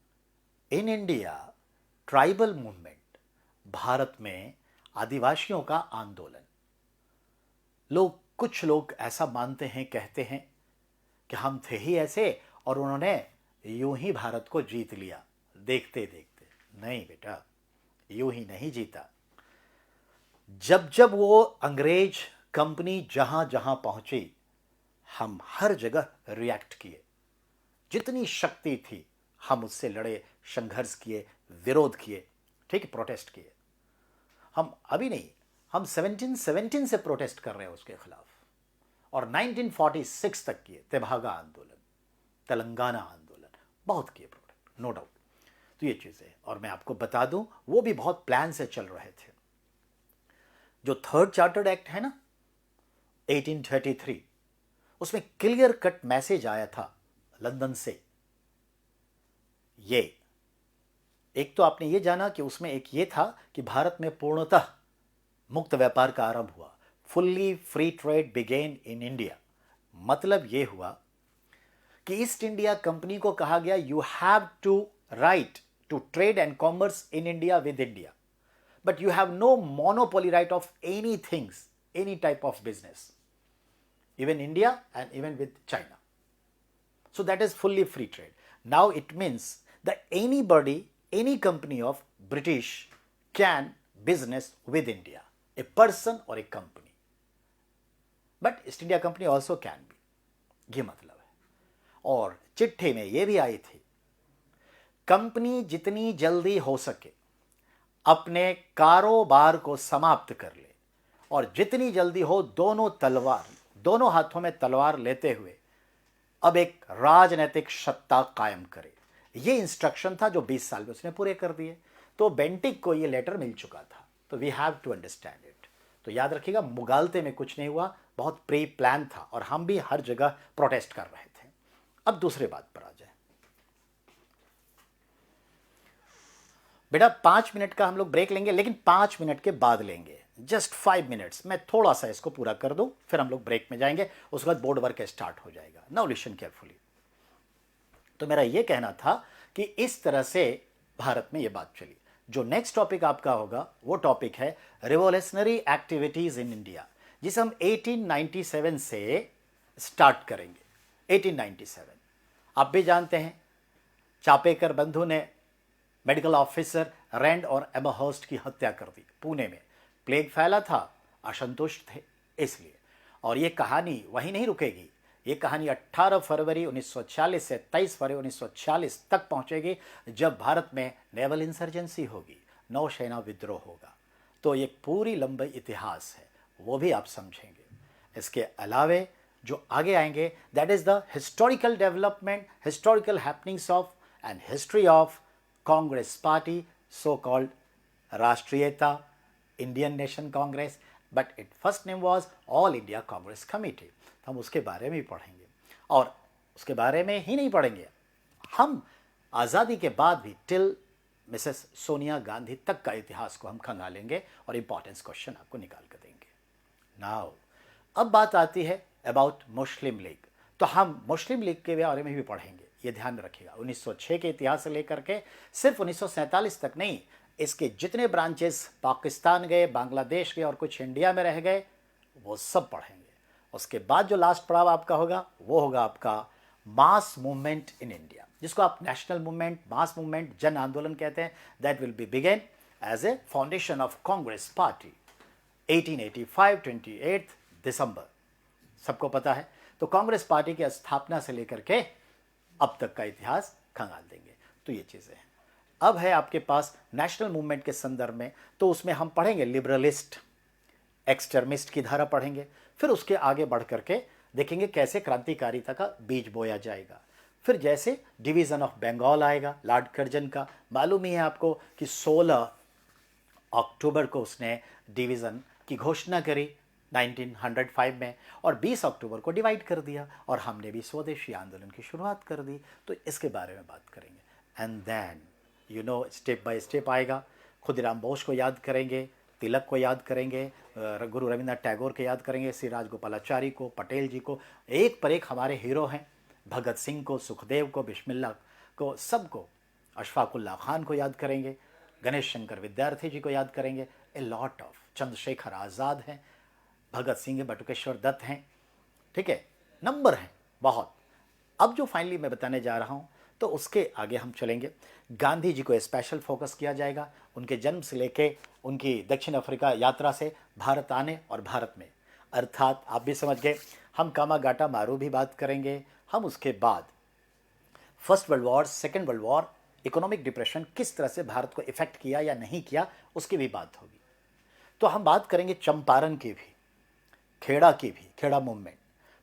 S1: in India tribal movement, Bharat में आदिवासियों का आंदोलन। कुछ लोग ऐसा मानते हैं, कहते हैं कि हम थे ही ऐसे और उन्होंने यूं ही भारत को जीत लिया देखते देखते। नहीं बेटा, यूं ही नहीं जीता। जब जब वो अंग्रेज कंपनी जहां जहां पहुंची, हम हर जगह रिएक्ट किए, जितनी शक्ति थी हम उससे लड़े, संघर्ष किए, विरोध किए, ठीक है, प्रोटेस्ट किए। हम अभी नहीं, हम 1717 से प्रोटेस्ट कर रहे हैं उसके खिलाफ, और 1946 तक किए, तेभागा आंदोलन, तेलंगाना आंदोलन, बहुत किए प्रोटेस्ट, नो डाउट। तो ये चीज़ें, और मैं आपको बता दूं वो भी बहुत प्लान से चल रहे थे। जो थर्ड चार्टर्ड एक्ट है ना 1833, उसमें क्लियर कट मैसेज आया था लंदन से। ये एक तो आपने ये जाना कि उसमें एक ये था कि भारत में पूर्णतः मुक्त व्यापार का आरंभ हुआ, fully free trade began in India. मतलब ये हुआ कि ईस्ट इंडिया कंपनी को कहा गया you have to right to trade and commerce in India with India, but you have no monopoly right of any things, any type of business, even India and even with China. So that is fully free trade. Now it means that anybody, any company of British can business with India, a person or a company. But East India Company also can be. ये मतलब है। और चिट्ठी में ये भी आई थी, company जितनी जल्दी हो सके अपने कारोबार को समाप्त कर ले, और जितनी जल्दी हो दोनों हाथों में तलवार लेते हुए अब एक राजनीतिक सत्ता कायम करे। ये इंस्ट्रक्शन था जो 20 साल में उसने पूरे कर दिए। तो बेंटिक को ये लेटर मिल चुका था। तो we have to understand it. तो याद रखिएगा, मुगालते में कुछ नहीं हुआ, बहुत प्री प्लान था और हम भी हर जगह प्रोटेस्ट कर रहे थे। अब दूसरी बात पर आ जाए। बेटा 5 मिनट का हम लोग ब्रेक लेंगे, लेकिन 5 मिनट के बाद लेंगे, जस्ट 5 मिनट्स। मैं थोड़ा सा इसको पूरा कर दूं, फिर हम लोग ब्रेक में जाएंगे, उसके बाद बोर्ड वर्क स्टार्ट हो जाएगा। Now listen carefully. तो मेरा यह कहना था कि इस तरह से भारत में यह बात चली। जो नेक्स्ट टॉपिक आपका होगा वो टॉपिक है रिवोल्यूशनरी एक्टिविटीज इन इंडिया, जिसे हम 1897 से स्टार्ट करेंगे। 1897 आप भी जानते हैं, चापेकर बंधु ने मेडिकल ऑफिसर रैंड और एमहर्स्ट की हत्या कर दी पुणे में। प्लेग फैला था, असंतुष्ट थे इसलिए। और ये कहानी वहीं नहीं रुकेगी। ये कहानी 18 फरवरी 1946 से 23 फरवरी 1946 तक पहुंचेगी, जब भारत में नेवल इंसर्जेंसी होगी, नौसेना विद्रोह होगा। तो ये पूरी लंबी इतिहास है, वो भी आप समझेंगे। इसके अलावे जो आगे आएंगे, that is the historical development, historical happenings of and history of Congress party, so called राष्ट्रीयता, Indian nation Congress, but it first name was all India Congress committee. हम उसके बारे में भी पढ़ेंगे, और उसके बारे में ही नहीं पढ़ेंगे, हम आज़ादी के बाद भी टिल मिसेस सोनिया गांधी तक का इतिहास को हम खंगालेंगे और इंपॉर्टेंस क्वेश्चन आपको निकाल कर देंगे। नाउ अब बात आती है अबाउट मुस्लिम लीग। तो हम मुस्लिम लीग के बारे में भी पढ़ेंगे, ये ध्यान रखिएगा। 1906 के इतिहास से लेकर के सिर्फ 1947 तक नहीं, इसके जितने ब्रांचेस पाकिस्तान गए, बांग्लादेश गए और कुछ इंडिया में रह गए, वो सब पढ़ेंगे। उसके बाद जो लास्ट पड़ाव आपका होगा वो होगा आपका मास मूवमेंट इन इंडिया, जिसको आप नेशनल मूवमेंट, मास मूवमेंट, जन आंदोलन कहते हैं। That will be begin as a foundation of Congress party 1885 28 दिसंबर, सबको पता है। तो कांग्रेस पार्टी की स्थापना से लेकर के अब तक का इतिहास खंगाल देंगे। तो ये चीज़ें हैं। अब है आपके पास नेशनल मूवमेंट के संदर्भ में, तो उसमें हम पढ़ेंगे लिबरलिस्ट, एक्सट्रीमिस्ट की धारा पढ़ेंगे। फिर उसके आगे बढ़ करके देखेंगे कैसे क्रांतिकारिता का बीज बोया जाएगा। फिर जैसे डिवीज़न ऑफ बंगाल आएगा, लॉर्ड कर्जन का, मालूम ही है आपको कि 16 अक्टूबर को उसने डिवीज़न की घोषणा करी 1905 में, और 20 अक्टूबर को डिवाइड कर दिया, और हमने भी स्वदेशी आंदोलन की शुरुआत कर दी। तो इसके बारे में बात करेंगे। And then step by step आएगा। खुदीराम बोस को याद करेंगे, तिलक को याद करेंगे, गुरु रविंद्रनाथ टैगोर को याद करेंगे, श्री राजगोपालाचारी को, पटेल जी को, एक पर एक हमारे हीरो हैं। भगत सिंह को, सुखदेव को, बिस्मिल्लाह को, सबको, अशफाकुल्ला खान को याद करेंगे, गणेश शंकर विद्यार्थी जी को याद करेंगे, a lot of, Chandrashekhar Azad हैं, भगत सिंह, बटुकेश्वर दत्त हैं, ठीक है, नंबर हैं बहुत। अब जो फाइनली मैं बताने जा रहा हूँ, तो उसके आगे हम चलेंगे। गांधी जी को स्पेशल फोकस किया जाएगा, उनके जन्म से लेके उनकी दक्षिण अफ्रीका यात्रा से भारत आने और भारत में, अर्थात आप भी समझ गए। हम कामागाटा मारू भी बात करेंगे। हम उसके बाद first world war, second world war, economic depression किस तरह से भारत को इफेक्ट किया या नहीं किया, उसकी भी बात होगी। तो हम बात करेंगे चंपारण की भी, खेड़ा की भी, खेड़ा मूवमेंट,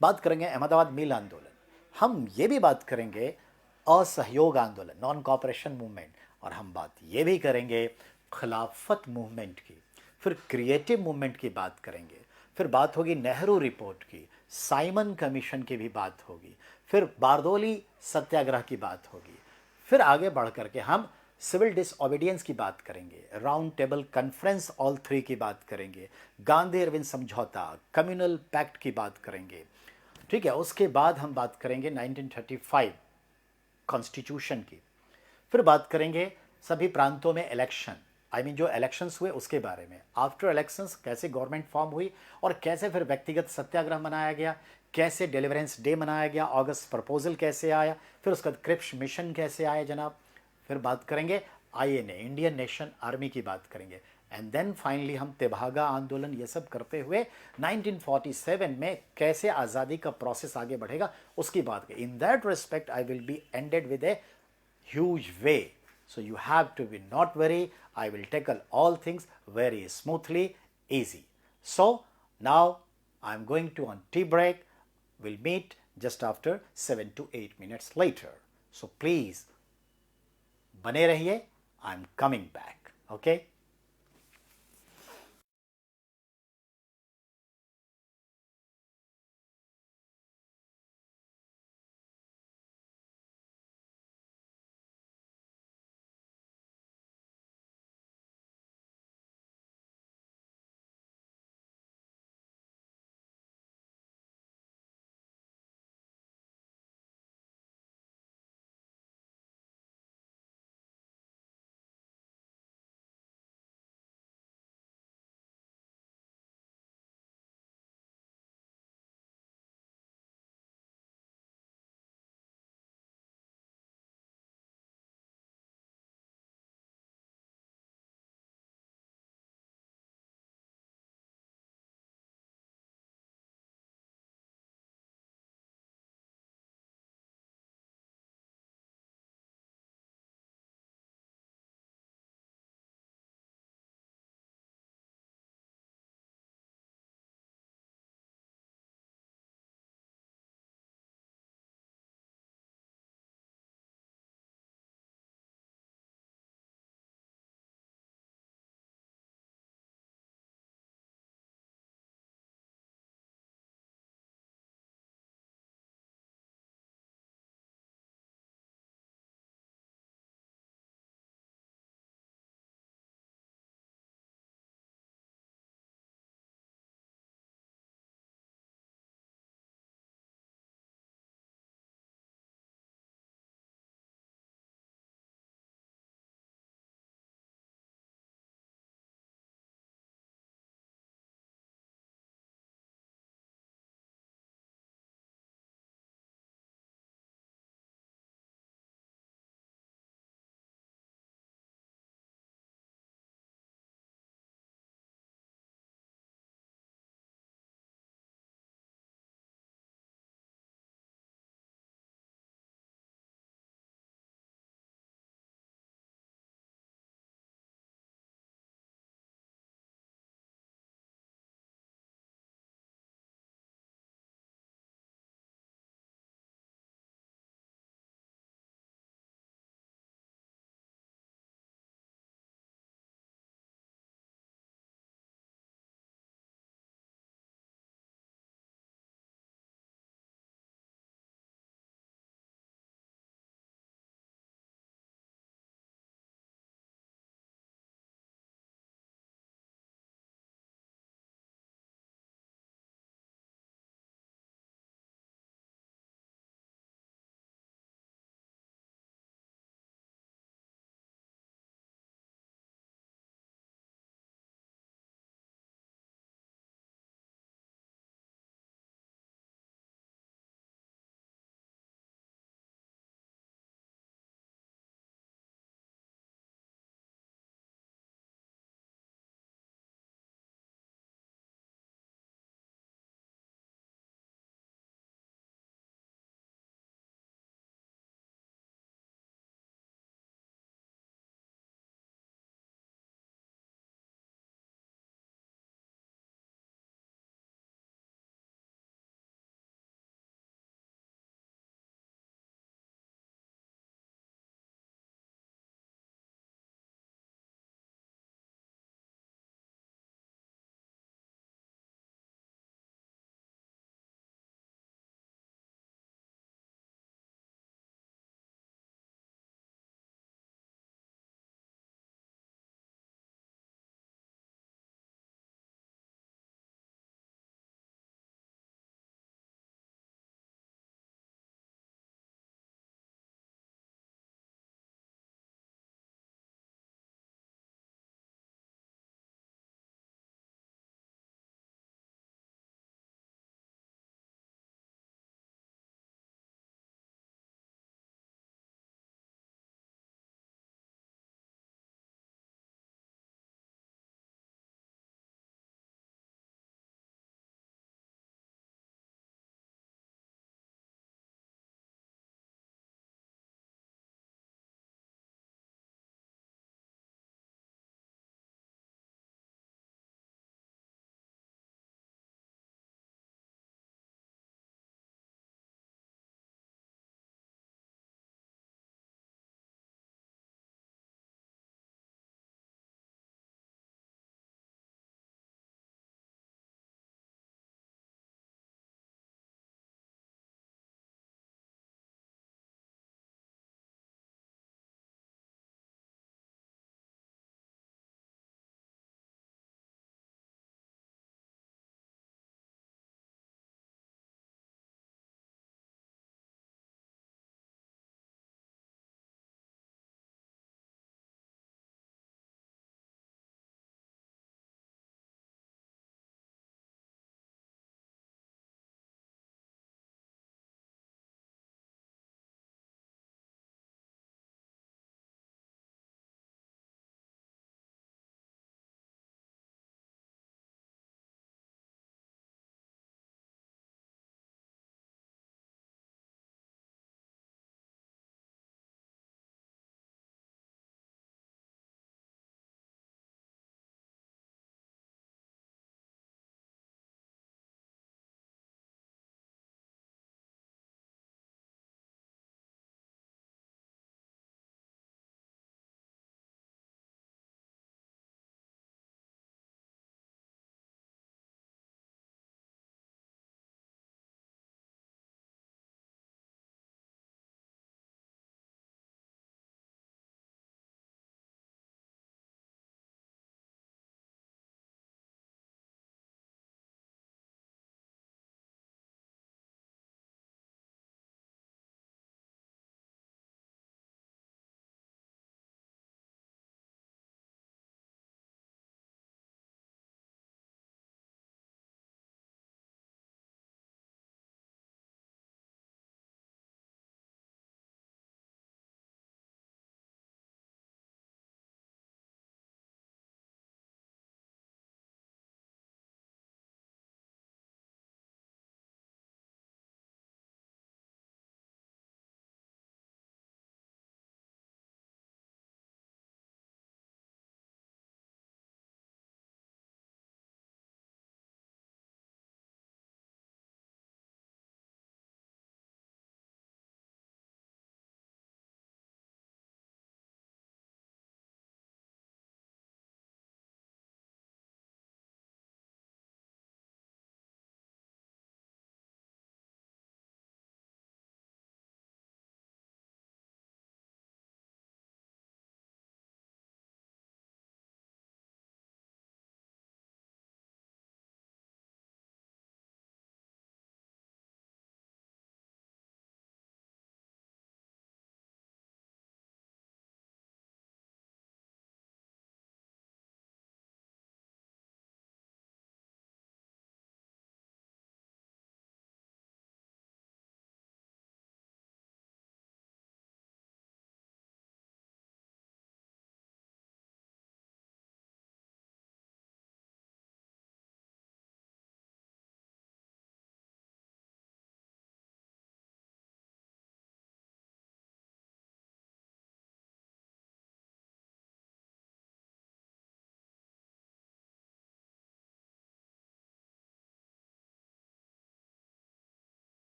S1: बात करेंगे अहमदाबाद मिल आंदोलन, हम ये भी बात करेंगे असहयोग आंदोलन, नॉन कॉपरेशन मूवमेंट, और हम बात ये भी करेंगे खिलाफत मूवमेंट की। फिर क्रिएटिव मूवमेंट की बात करेंगे। फिर बात होगी नेहरू रिपोर्ट की, साइमन कमीशन की भी बात होगी। फिर बारदोली सत्याग्रह की बात होगी। फिर आगे बढ़ करके हम सिविल डिसओबीडियंस की बात करेंगे, राउंड टेबल कॉन्फ्रेंस ऑल 3 की बात करेंगे, गांधी अरविंद समझौता, कम्युनल पैक्ट की बात करेंगे, ठीक है। उसके बाद हम बात करेंगे 1935 कॉन्स्टिट्यूशन की। फिर बात करेंगे सभी प्रांतों में इलेक्शन, जो इलेक्शंस हुए उसके बारे में, आफ्टर इलेक्शंस कैसे गवर्नमेंट फॉर्म हुई और कैसे फिर व्यक्तिगत सत्याग्रह मनाया गया, कैसे डिलीवरेंस डे मनाया गया, अगस्त प्रपोजल कैसे आया, फिर उसका क्रिप्स मिशन कैसे आया जनाब। फिर बात करेंगे INA, इंडियन नेशन आर्मी की बात करेंगे। एंड देन फाइनली हम तेभागा आंदोलन, ये सब करते हुए 1947 में कैसे आज़ादी का प्रोसेस आगे बढ़ेगा उसकी बात करें। In that respect I will B ended with a huge way, so you have to be not worry, I will tackle all things very smoothly, easy. So now I'm going to on tea break, we'll meet just after 7 to 8 minutes later. So please, बने रहिए. I'm coming back. Okay?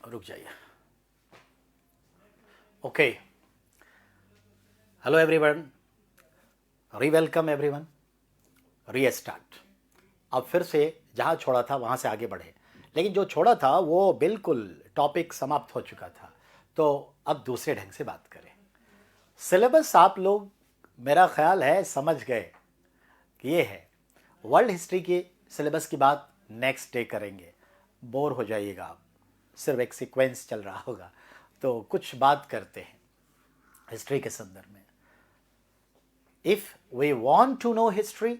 S1: रुक जाइए. Okay, hello everyone, rewelcome everyone, restart. अब फिर से जहाँ छोड़ा था वहाँ से आगे बढ़े, लेकिन जो छोड़ा था वो बिल्कुल टॉपिक समाप्त हो चुका था. तो अब दूसरे ढंग से बात करें. सिलेबस आप लोग, मेरा ख्याल है, समझ गए कि ये है. वर्ल्ड हिस्ट्री की सिलेबस की बात नेक्स्ट डे करेंगे. बोर हो जाइएगा आप, सिर्फ एक सीक्वेंस चल रहा होगा. तो कुछ बात करते हैं हिस्ट्री के संदर्भ में. If we want to know history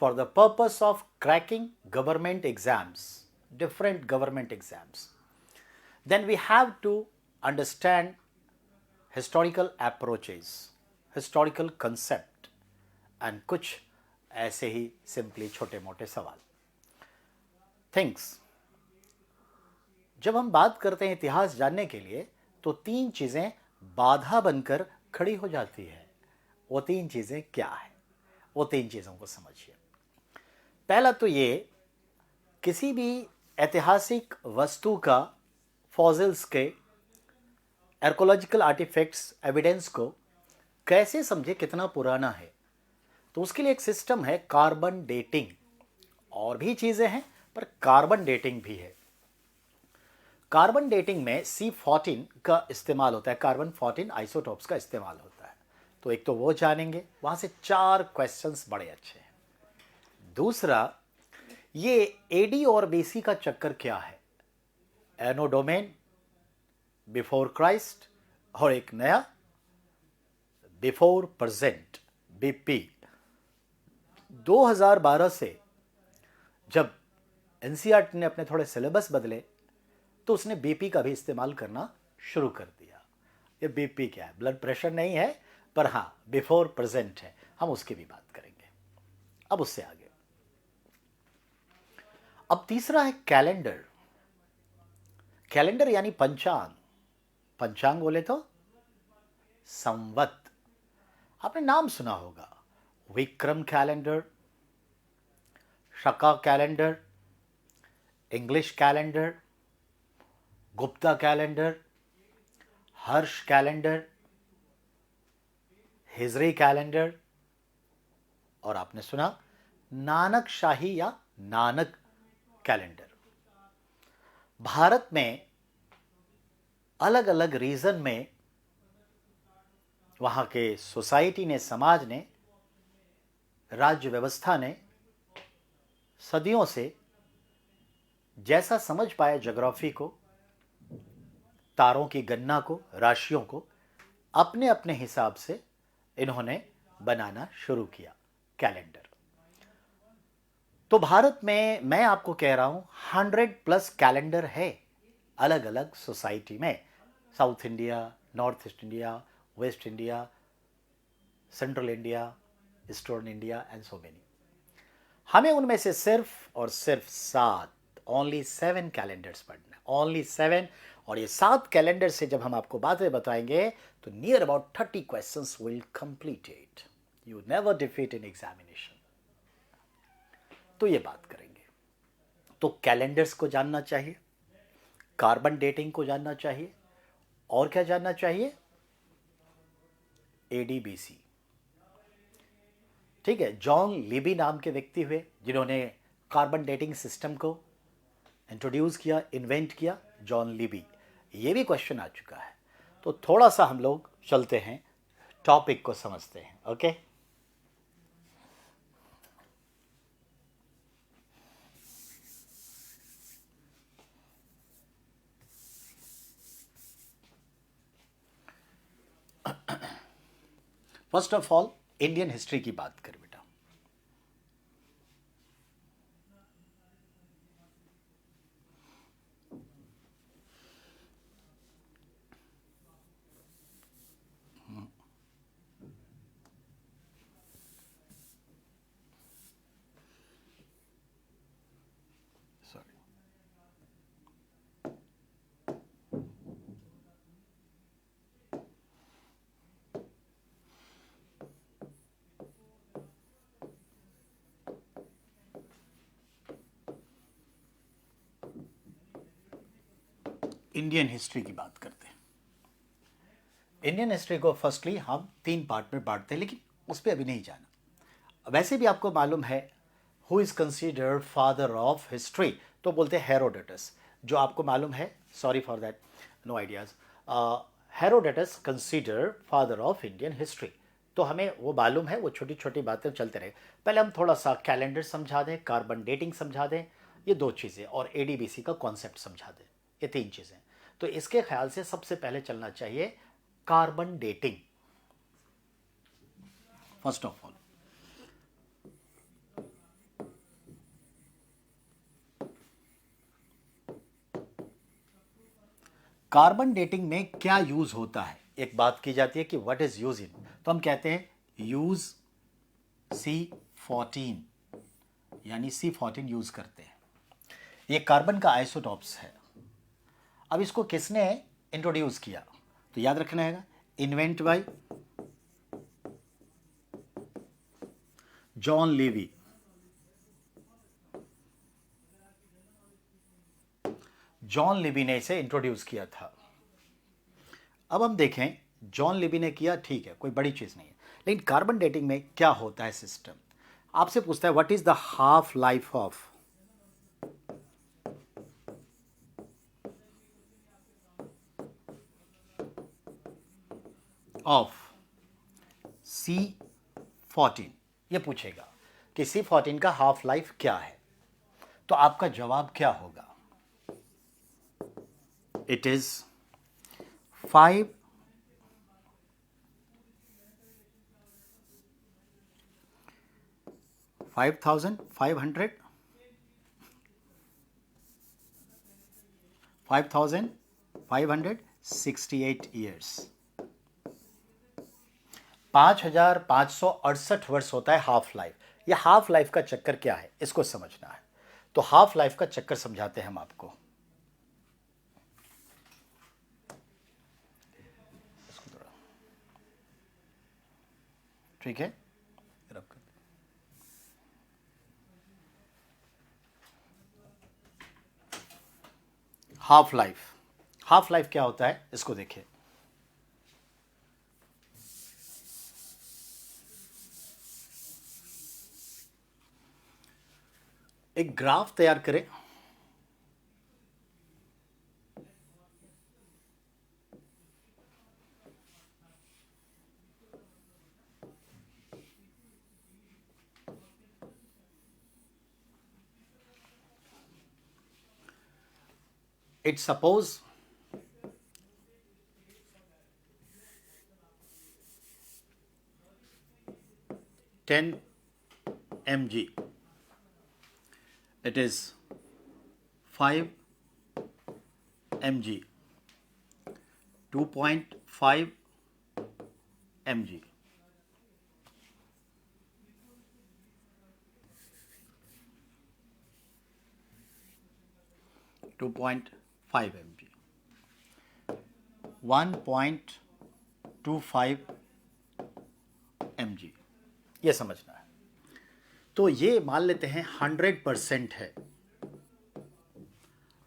S1: for the purpose of cracking government exams, different government exams, then we have to understand historical approaches, historical concept, and कुछ ऐसे ही सिंपली छोटे मोटे सवाल. थिंग्स, जब हम बात करते हैं इतिहास जानने के लिए तो तीन चीज़ें बाधा बनकर खड़ी हो जाती है. वो तीन चीज़ें क्या है? वो तीन चीज़ों को समझिए. पहला तो ये, किसी भी ऐतिहासिक वस्तु का, फॉसिल्स के, आर्कोलॉजिकल आर्टिफैक्ट्स, एविडेंस को कैसे समझे कितना पुराना है. तो उसके लिए एक सिस्टम है कार्बन डेटिंग. और भी चीज़ें हैं पर कार्बन डेटिंग भी है. कार्बन डेटिंग में C14 का इस्तेमाल होता है, कार्बन 14 आइसोटोप्स का इस्तेमाल होता है. तो एक तो वो जानेंगे, वहाँ से 4 क्वेश्चंस बड़े अच्छे हैं. दूसरा, ये एडी और बीसी का चक्कर क्या है. एनो डोमेन, बिफोर क्राइस्ट, और एक नया बिफोर प्रेजेंट, बीपी. 2012 से जब एनसीईआरटी ने अपने थोड़े सिलेबस बदले तो उसने बीपी का भी इस्तेमाल करना शुरू कर दिया. ये बीपी क्या है? ब्लड प्रेशर नहीं है, पर हाँ बिफोर प्रेजेंट है. हम उसकी भी बात करेंगे. अब उससे आगे, अब तीसरा है कैलेंडर. कैलेंडर यानी पंचांग. पंचांग बोले तो संवत. आपने नाम सुना होगा, Vikram calendar, Shaka calendar, English calendar, Gupta calendar, Harsha calendar, Hijri calendar, और आपने सुना नानक शाही या नानक कैलेंडर. भारत में अलग अलग रीजन में वहाँ के सोसाइटी ने, समाज ने, राज्य व्यवस्था ने सदियों से जैसा समझ पाया ज्योग्राफी को, तारों की गणना को, राशियों को, अपने अपने हिसाब से इन्होंने बनाना शुरू किया कैलेंडर. तो भारत में मैं आपको कह रहा हूं 100+ कैलेंडर है अलग अलग सोसाइटी में. South India, north east India, waste India, central India, eastern India, and so many. हमें उनमें से सिर्फ और सिर्फ 7, ओनली 7 कैलेंडर्स पढ़ना है, ओनली 7. और ये 7 कैलेंडर से जब हम आपको बातें बताएंगे तो near about 30 questions will complete it. You never defeat in examination. तो ये बात करेंगे. तो कैलेंडर्स को जानना चाहिए, कार्बन डेटिंग को जानना चाहिए, और क्या जानना चाहिए? एडीबीसी. ठीक है, जॉन लिबी नाम के व्यक्ति हुए जिन्होंने कार्बन डेटिंग सिस्टम को इंट्रोड्यूस किया, इन्वेंट किया, जॉन लिबी. ये भी क्वेश्चन आ चुका है. तो थोड़ा सा हम लोग चलते हैं, टॉपिक को समझते हैं. Okay, first of all Indian history की बात करें बेटा. सॉरी, इंडियन हिस्ट्री की बात करते हैं। इंडियन हिस्ट्री को फर्स्टली हम 3 पार्ट में बांटते हैं, लेकिन उस पर अभी नहीं जाना। वैसे भी आपको मालूम है who is considered father of history, तो बोलते हैं हेरोडोटस। जो आपको मालूम है, sorry for that, no ideas. Herodotus considered father of Indian history, तो हमें वो मालूम है, वो छोटी छोटी बातें चलते रहे। पहले हम थोड़ा सा कैलेंडर समझा दें, कार्बन डेटिंग समझा दें, ये 2 चीज़ें, और एडीबीसी का कॉन्सेप्ट समझा दें, ये 3 चीज़ें। तो इसके ख्याल से सबसे पहले चलना चाहिए carbon dating. First of all, carbon dating में क्या यूज होता है? एक बात की जाती है कि व्हाट इज यूज इन, तो हम कहते हैं यूज C14, यानी C14 यूज करते हैं। ये कार्बन का आइसोटॉप्स है। अब इसको किसने इंट्रोड्यूस किया? तो याद रखना है, invent by John Levy. John Levy ने इसे इंट्रोड्यूस किया था। अब हम देखें, जॉन लेवी ने किया, ठीक है, कोई बड़ी चीज नहीं है, लेकिन कार्बन डेटिंग में क्या होता है सिस्टम? आपसे पूछता है what is the half life of C14, ये पूछेगा कि C14 का हाफ लाइफ क्या है, तो आपका जवाब क्या होगा? It is 5 5,500 5,568 years. 5,568 वर्ष होता है हाफ लाइफ। ये हाफ लाइफ का चक्कर क्या है, इसको समझना है। तो हाफ लाइफ का चक्कर समझाते हैं हम आपको। ठीक है, हाफ लाइफ, हाफ लाइफ क्या होता है इसको देखिए। एक ग्राफ तैयार करें। It suppose ten mg. It is 5 mg, 2.5 mg, 2.5 mg, 1.25 mg, ये समझना है। तो ये मान लेते हैं 100% है,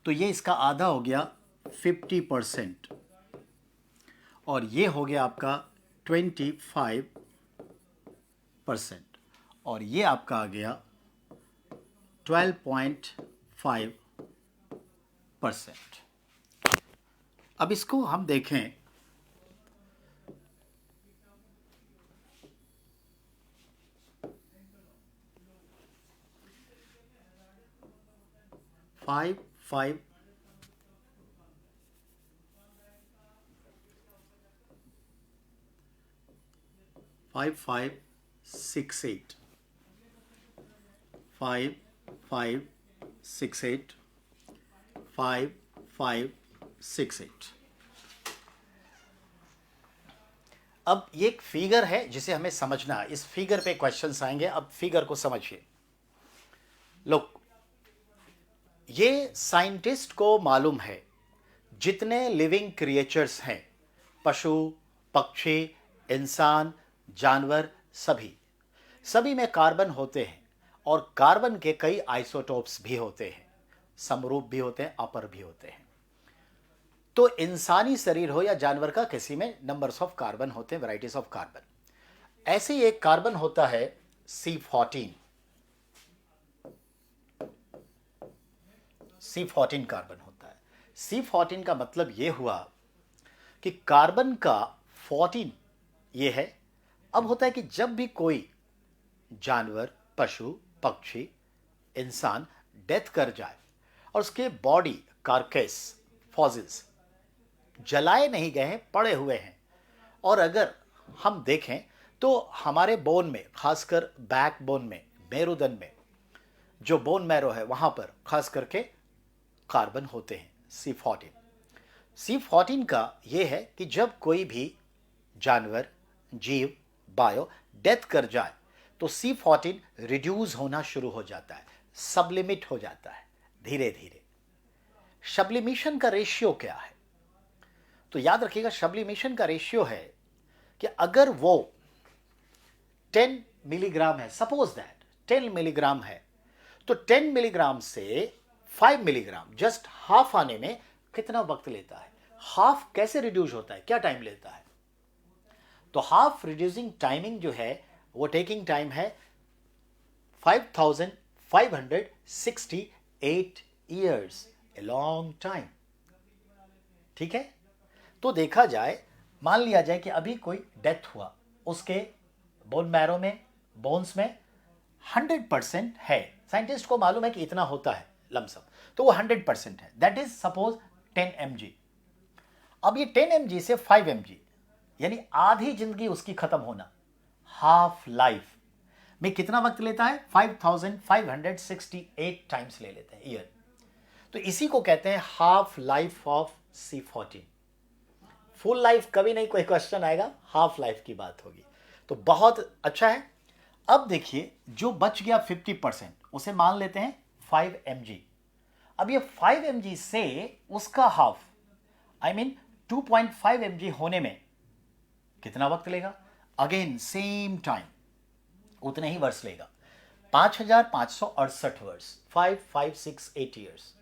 S1: तो ये इसका आधा हो गया 50%, और ये हो गया आपका 25%, और ये आपका आ गया 12.5%। अब इसको हम देखें, फाइव फाइव 5568 5568 5568। अब ये एक फिगर है जिसे हमें समझना है, इस फिगर पे क्वेश्चंस आएंगे। अब फिगर को समझिए। लोग, ये साइंटिस्ट को मालूम है जितने लिविंग क्रिएचर्स हैं, पशु पक्षी इंसान जानवर, सभी में कार्बन होते हैं, और कार्बन के कई आइसोटोप्स भी होते हैं, समरूप भी होते हैं, अपर भी होते हैं। तो इंसानी शरीर हो या जानवर का, किसी में नंबर्स ऑफ कार्बन होते हैं, वैराइटीज ऑफ कार्बन। ऐसे ही एक कार्बन होता है C14। C14 कार्बन होता है। C14 का मतलब यह हुआ कि कार्बन का 14 ये है। अब होता है कि जब भी कोई जानवर, पशु, पक्षी, इंसान डेथ कर जाए और उसके बॉडी कार्केस, फॉसिल्स जलाए नहीं गए हैं, पड़े हुए हैं, और अगर हम देखें तो हमारे बोन में, खासकर बैक बोन में, मेरुदंड में जो बोन मैरो है वहां पर खास करके कार्बन होते हैं C14। C14 का यह है कि जब कोई भी जानवर, जीव, बायो डेथ कर जाए तो C14 रिड्यूस होना शुरू हो जाता है, सबलिमिट हो जाता है धीरे धीरे। सब्लिमेशन का रेशियो क्या है? तो याद रखिएगा, सब्लिमेशन का रेशियो है कि अगर वो 10 मिलीग्राम है, सपोज दैट 10 मिलीग्राम है, तो 10 मिलीग्राम से 5 मिलीग्राम जस्ट हाफ आने में कितना वक्त लेता है? हाफ कैसे रिड्यूस होता है, क्या टाइम लेता है? तो हाफ रिड्यूसिंग टाइमिंग जो है वो टेकिंग टाइम है 5568 ईयर्स, ए लॉन्ग टाइम। ठीक है, तो देखा जाए, मान लिया जाए कि अभी कोई डेथ हुआ, उसके बोन मैरो में, बोन्स में 100% है, साइंटिस्ट को मालूम है कि इतना होता है लमसम, तो वो 100% है, दैट इज सपोज 10 mg। अब ये 10 mg से 5 mg यानी आधी जिंदगी उसकी खत्म होना, हाफ लाइफ में कितना वक्त लेता है? 5568 टाइम्स ले लेते हैं ईयर। तो इसी को कहते हैं half life of C14। Full life कभी नहीं, कोई क्वेश्चन आएगा, हाफ लाइफ की बात होगी। तो बहुत अच्छा है। अब देखिए, जो बच गया 50%, उसे मान लेते हैं 5 mg। अब ये 5 mg से उसका हाफ, आई मीन 2.5 mg होने में कितना वक्त लेगा? अगेन सेम टाइम, उतने ही वर्ष लेगा, 5568 वर्ष, 5568 ईयर्स।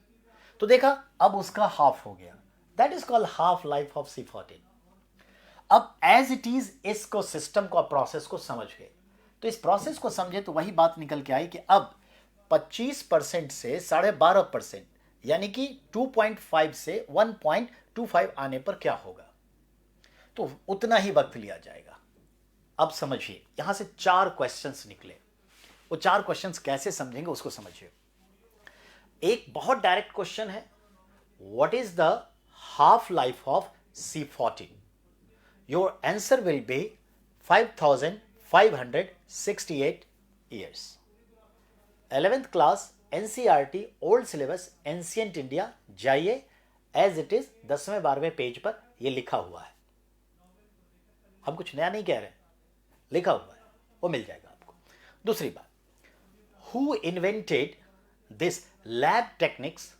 S1: तो देखा, अब उसका हाफ हो गया, that is called half life of C14। अब एज इट इज इसको, सिस्टम को, प्रोसेस को समझ गए, तो इस प्रोसेस को समझे तो वही बात निकल के आई कि अब 25% से 12.5%, यानी कि 2.5 से 1.25 आने पर क्या होगा? तो उतना ही वक्त लिया जाएगा। अब समझिए, यहां से 4 क्वेश्चंस निकले। वो 4 क्वेश्चंस कैसे समझेंगे उसको समझिए। एक बहुत डायरेक्ट क्वेश्चन है, what is the half life of C14? Your answer will B 5568 years. 11th class NCERT old syllabus ancient India जाइए, एज इट इज 10वें 12वें पेज पर यह लिखा हुआ है। हम कुछ नया नहीं कह रहे, लिखा हुआ है, वो मिल जाएगा आपको। दूसरी बात, who invented this lab techniques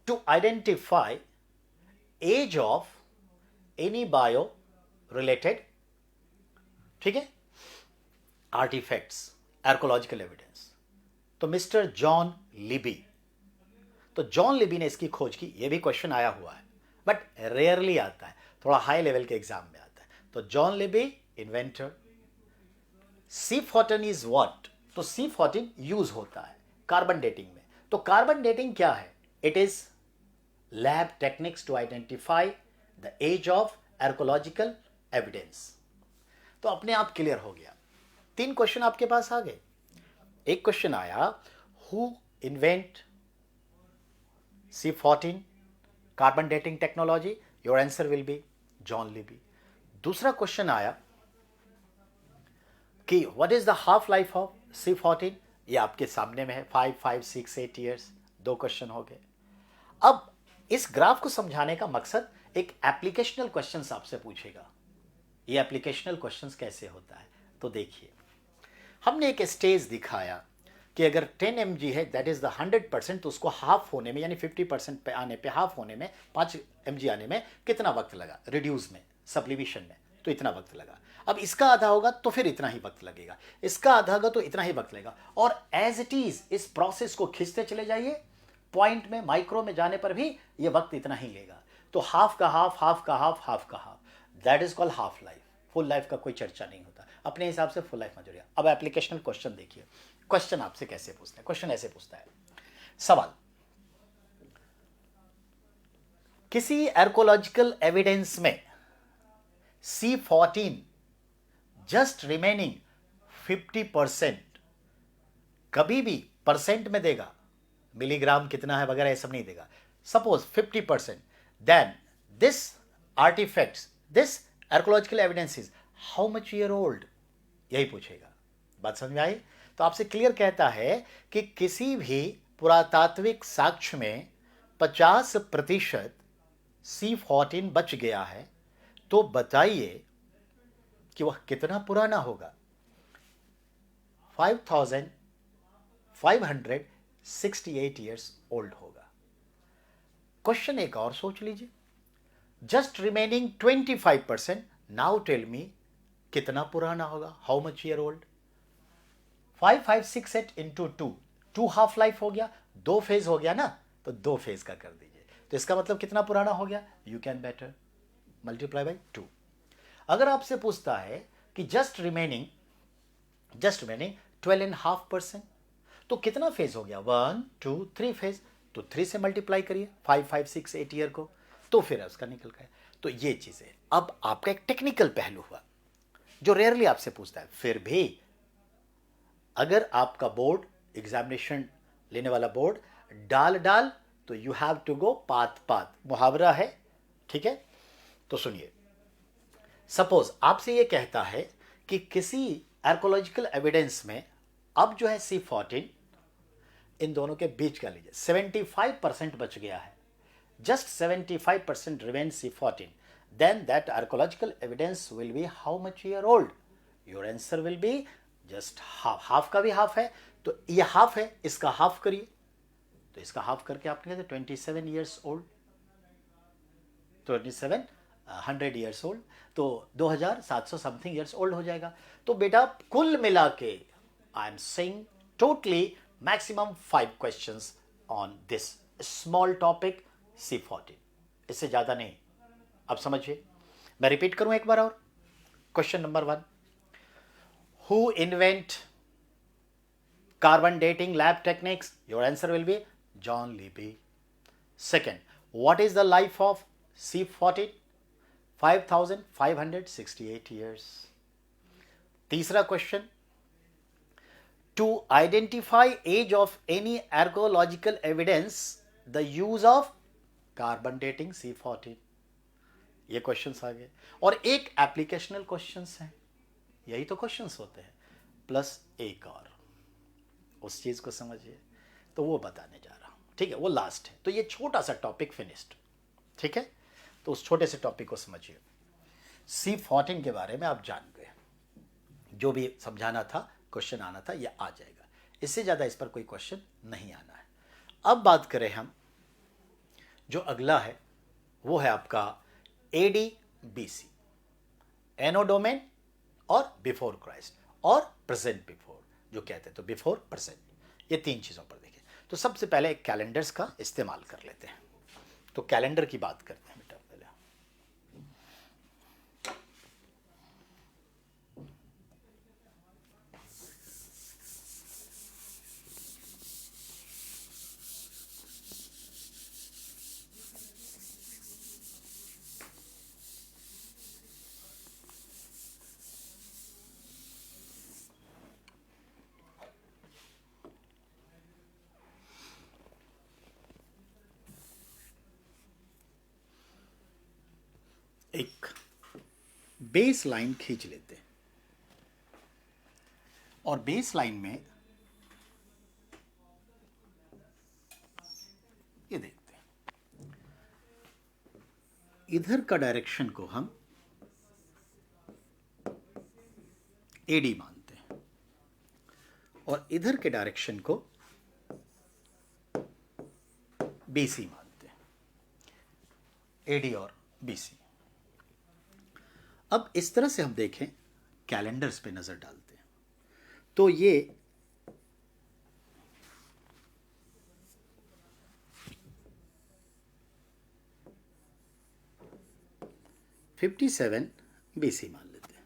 S1: to identify age of any bio related, ठीक है, आर्टिफैक्ट्स, आर्कोलॉजिकल एविडेंस? तो मिस्टर जॉन लिबी। तो जॉन लिबी ने इसकी खोज की। ये भी क्वेश्चन आया हुआ है, बट रेयरली आता है, थोड़ा हाई लेवल के एग्जाम में आता है। तो John Libby, inventor. C14 is what? तो C14 यूज होता है कार्बन डेटिंग में। तो कार्बन डेटिंग क्या है? It is lab techniques to identify the age of archaeological evidence. तो अपने आप क्लियर हो गया। 3 क्वेश्चन आपके पास आ गए। एक क्वेश्चन आया, who invent C14 carbon dating technology? Your answer will be John Libby. दूसरा क्वेश्चन आया कि what is the half life of C14? ये आपके सामने में है, 5568 ईयर्स। 2 क्वेश्चन हो गए। अब इस ग्राफ को समझाने का मकसद, एक एप्लीकेशनल क्वेश्चन आपसे पूछेगा। ये एप्लीकेशनल क्वेश्चंस कैसे होता है? तो देखिए, हमने एक स्टेज दिखाया कि अगर 10 mg है, दैट इज द 100%, तो उसको हाफ होने में, यानी 50% पे आने पे, हाफ होने में, 5 mg आने में कितना वक्त लगा? रिड्यूस में, सब्लिमेशन में, तो इतना वक्त लगा। अब इसका आधा होगा तो फिर इतना ही वक्त लगेगा, इसका आधा होगा तो इतना ही वक्त लगेगा, और एज इट इज इस प्रोसेस को खींचते चले जाइए, पॉइंट में, माइक्रो में जाने पर भी ये वक्त इतना ही लेगा। तो हाफ का हाफ, हाफ का हाफ, हाफ का half, that is called half life. Full life का कोई चर्चा नहीं होता, अपने हिसाब से फुल लाइफ में जुड़िए। अब एप्लीकेशनल क्वेश्चन देखिए, क्वेश्चन आपसे कैसे पूछता है। क्वेश्चन ऐसे पूछता है, सवाल, किसी आर्कोलॉजिकल एविडेंस में C14 जस्ट रिमेनिंग 50%, कभी भी परसेंट में देगा, मिलीग्राम कितना है वगैरह ये सब नहीं देगा, suppose 50%, then this artefacts, this archaeological evidence is how much year old, यही पूछेगा। बात समझ में आई? तो आपसे क्लियर कहता है कि किसी भी पुरातात्विक साक्ष्य में 50% C14 बच गया है, तो बताइए कि वह कितना पुराना होगा। 5568 ईयर्स ओल्ड होगा। क्वेश्चन एक और सोच लीजिए, just remaining 25%, now tell me कितना पुराना होगा, how much year old. 5568 into two half life हो गया, 2 फेज हो गया ना, तो 2 फेज का कर दीजिए, तो इसका मतलब कितना पुराना हो गया, you can better multiply by 2। अगर आपसे पूछता है कि जस्ट रिमेनिंग 12.5%, तो कितना फेज हो गया, 1 2 3 फेज, तो 3 से मल्टीप्लाई करिए 5568 ईयर को, तो फिर उसका निकल गया। तो ये चीज़ है। अब आपका एक टेक्निकल पहलू हुआ जो रेयरली आपसे पूछता है, फिर भी अगर आपका बोर्ड एग्जामिनेशन लेने वाला बोर्ड डाल, तो यू हैव टू गो पात, मुहावरा है, ठीक है। तो सुनिए, सपोज आपसे ये कहता है कि किसी आर्कोलॉजिकल एविडेंस में अब जो है C14 इन दोनों के बीच का लीजिए 75% बच गया है, just 75% remains C14, then that archaeological evidence will be how much year old? Your answer will be just half, half का भी हाफ है, तो ये हाफ है, इसका हाफ करिए, तो इसका हाफ करके आपने कहते 27 ईयर्स ओल्ड, 2700 ईयर्स ओल्ड, तो 2700 समथिंग ईयर्स ओल्ड हो जाएगा। तो बेटा कुल मिला के I am saying totally maximum 5 questions on this small topic C14, इससे ज़्यादा नहीं। अब समझिए, मैं रिपीट करूं एक बार और। Question number 1, who invent carbon dating lab techniques? Your answer will be John Libby. Second, what is the life of C14? 5568 years. तीसरा question, to identify age of any archaeological evidence the use of carbon dating C14। ये questions आ गए, और एक एप्लीकेशनल questions हैं, यही तो questions होते हैं, प्लस एक और उस चीज को समझिए, तो वो बताने जा रहा हूं, ठीक है, वो लास्ट है। तो ये छोटा सा टॉपिक फिनिश्ड, ठीक है। तो उस छोटे से टॉपिक को समझिए, C14 के बारे में आप जान गए, जो भी समझाना था, क्वेश्चन आना था, ये आ जाएगा, इससे ज़्यादा इस पर कोई क्वेश्चन नहीं आना है। अब बात करें हम, जो अगला है वो है आपका AD-BC, एनो डोमेन और बिफोर क्राइस्ट और प्रेजेंट बिफोर, जो कहते हैं, तो बिफोर प्रेजेंट, ये 3 चीज़ों पर देखें। तो सबसे पहले एक कैलेंडर्स का इस्तेमाल कर लेते हैं, तो कैलेंडर की बात करते हैं बेटा पहले। एक बेस लाइन खींच लेते हैं, और बेस लाइन में ये देखते हैं, इधर का डायरेक्शन को हम AD मानते हैं, और इधर के डायरेक्शन को BC मानते हैं, AD और BC। अब इस तरह से हम देखें, कैलेंडर्स पे नजर डालते हैं, तो ये 57 BC मान लेते हैं,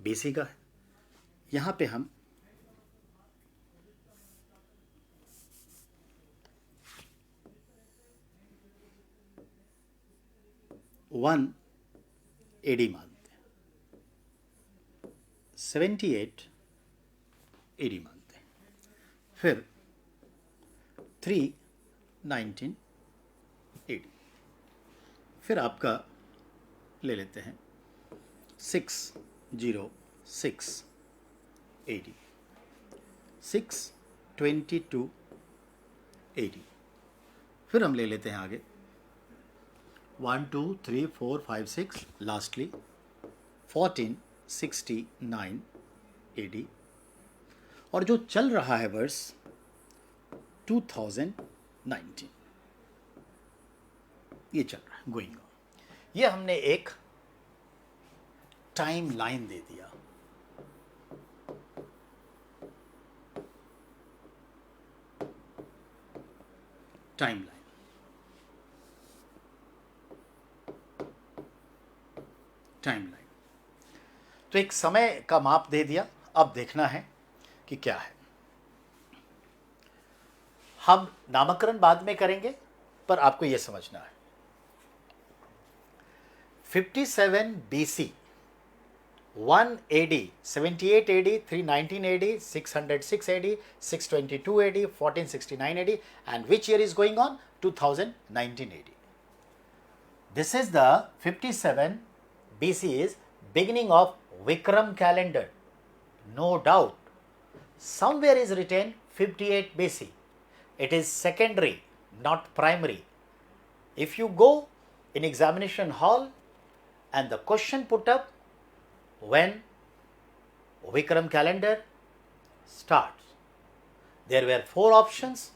S1: BC का है। यहाँ पे हम वन AD मानते हैं, 78 AD मानते हैं, फिर 319 AD, फिर आपका ले लेते हैं 606 AD, 622 AD, फिर हम ले लेते हैं आगे 1 2 3 4 5 6, लास्टली 1469 AD, और जो चल रहा है वर्ष 2019, ये चल रहा है, गोइंग ऑन। ये हमने एक टाइम लाइन दे दिया। टाइम लाइन, टाइम लाइन, तो एक समय का माप दे दिया। अब देखना है कि क्या है। हम नामकरण बाद में करेंगे, पर आपको यह समझना है 57 BC, 1 AD, 78 AD, 319 AD, 606 AD, 622 AD, 1469 AD, and which year is going on? 2019 AD. This is the 57 BC is beginning of Vikram calendar. No doubt. Somewhere is written 58 BC. It is secondary, not primary. If you go in examination hall and the question put up when Vikram calendar starts, there were 4 options.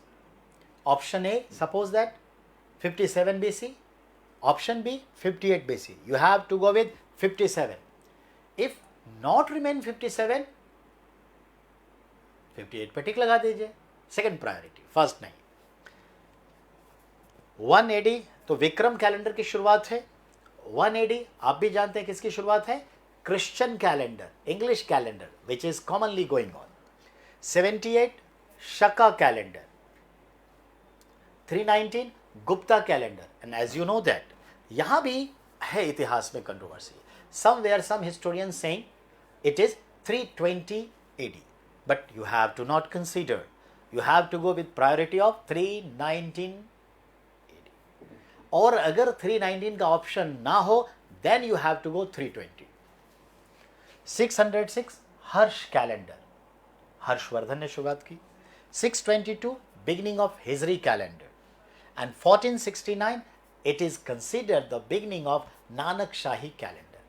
S1: Option A, suppose that 57 BC. Option B, 58 BC. You have to go with 57. If not remain 57, 58 पे टिक लगा दीजिए, second priority, first नहीं। 1 AD तो Vikram calendar की शुरुआत है। 1 AD आप भी जानते हैं किसकी शुरुआत है? Christian calendar, English calendar, which is commonly going on. 78 Shaka calendar, 319 Gupta calendar. And as you know that यहां भी है इतिहास में controversy. Somewhere some historians saying it is 320 AD, but you have to not consider, you have to go with priority of 319 AD, और अगर 319 का option ना हो then you have to go 320। 606 Harsh calendar, Harshvardhan ने शुरुआत की। 622 beginning of Hijri calendar, and 1469 it is considered the beginning of Nanak shahi calendar,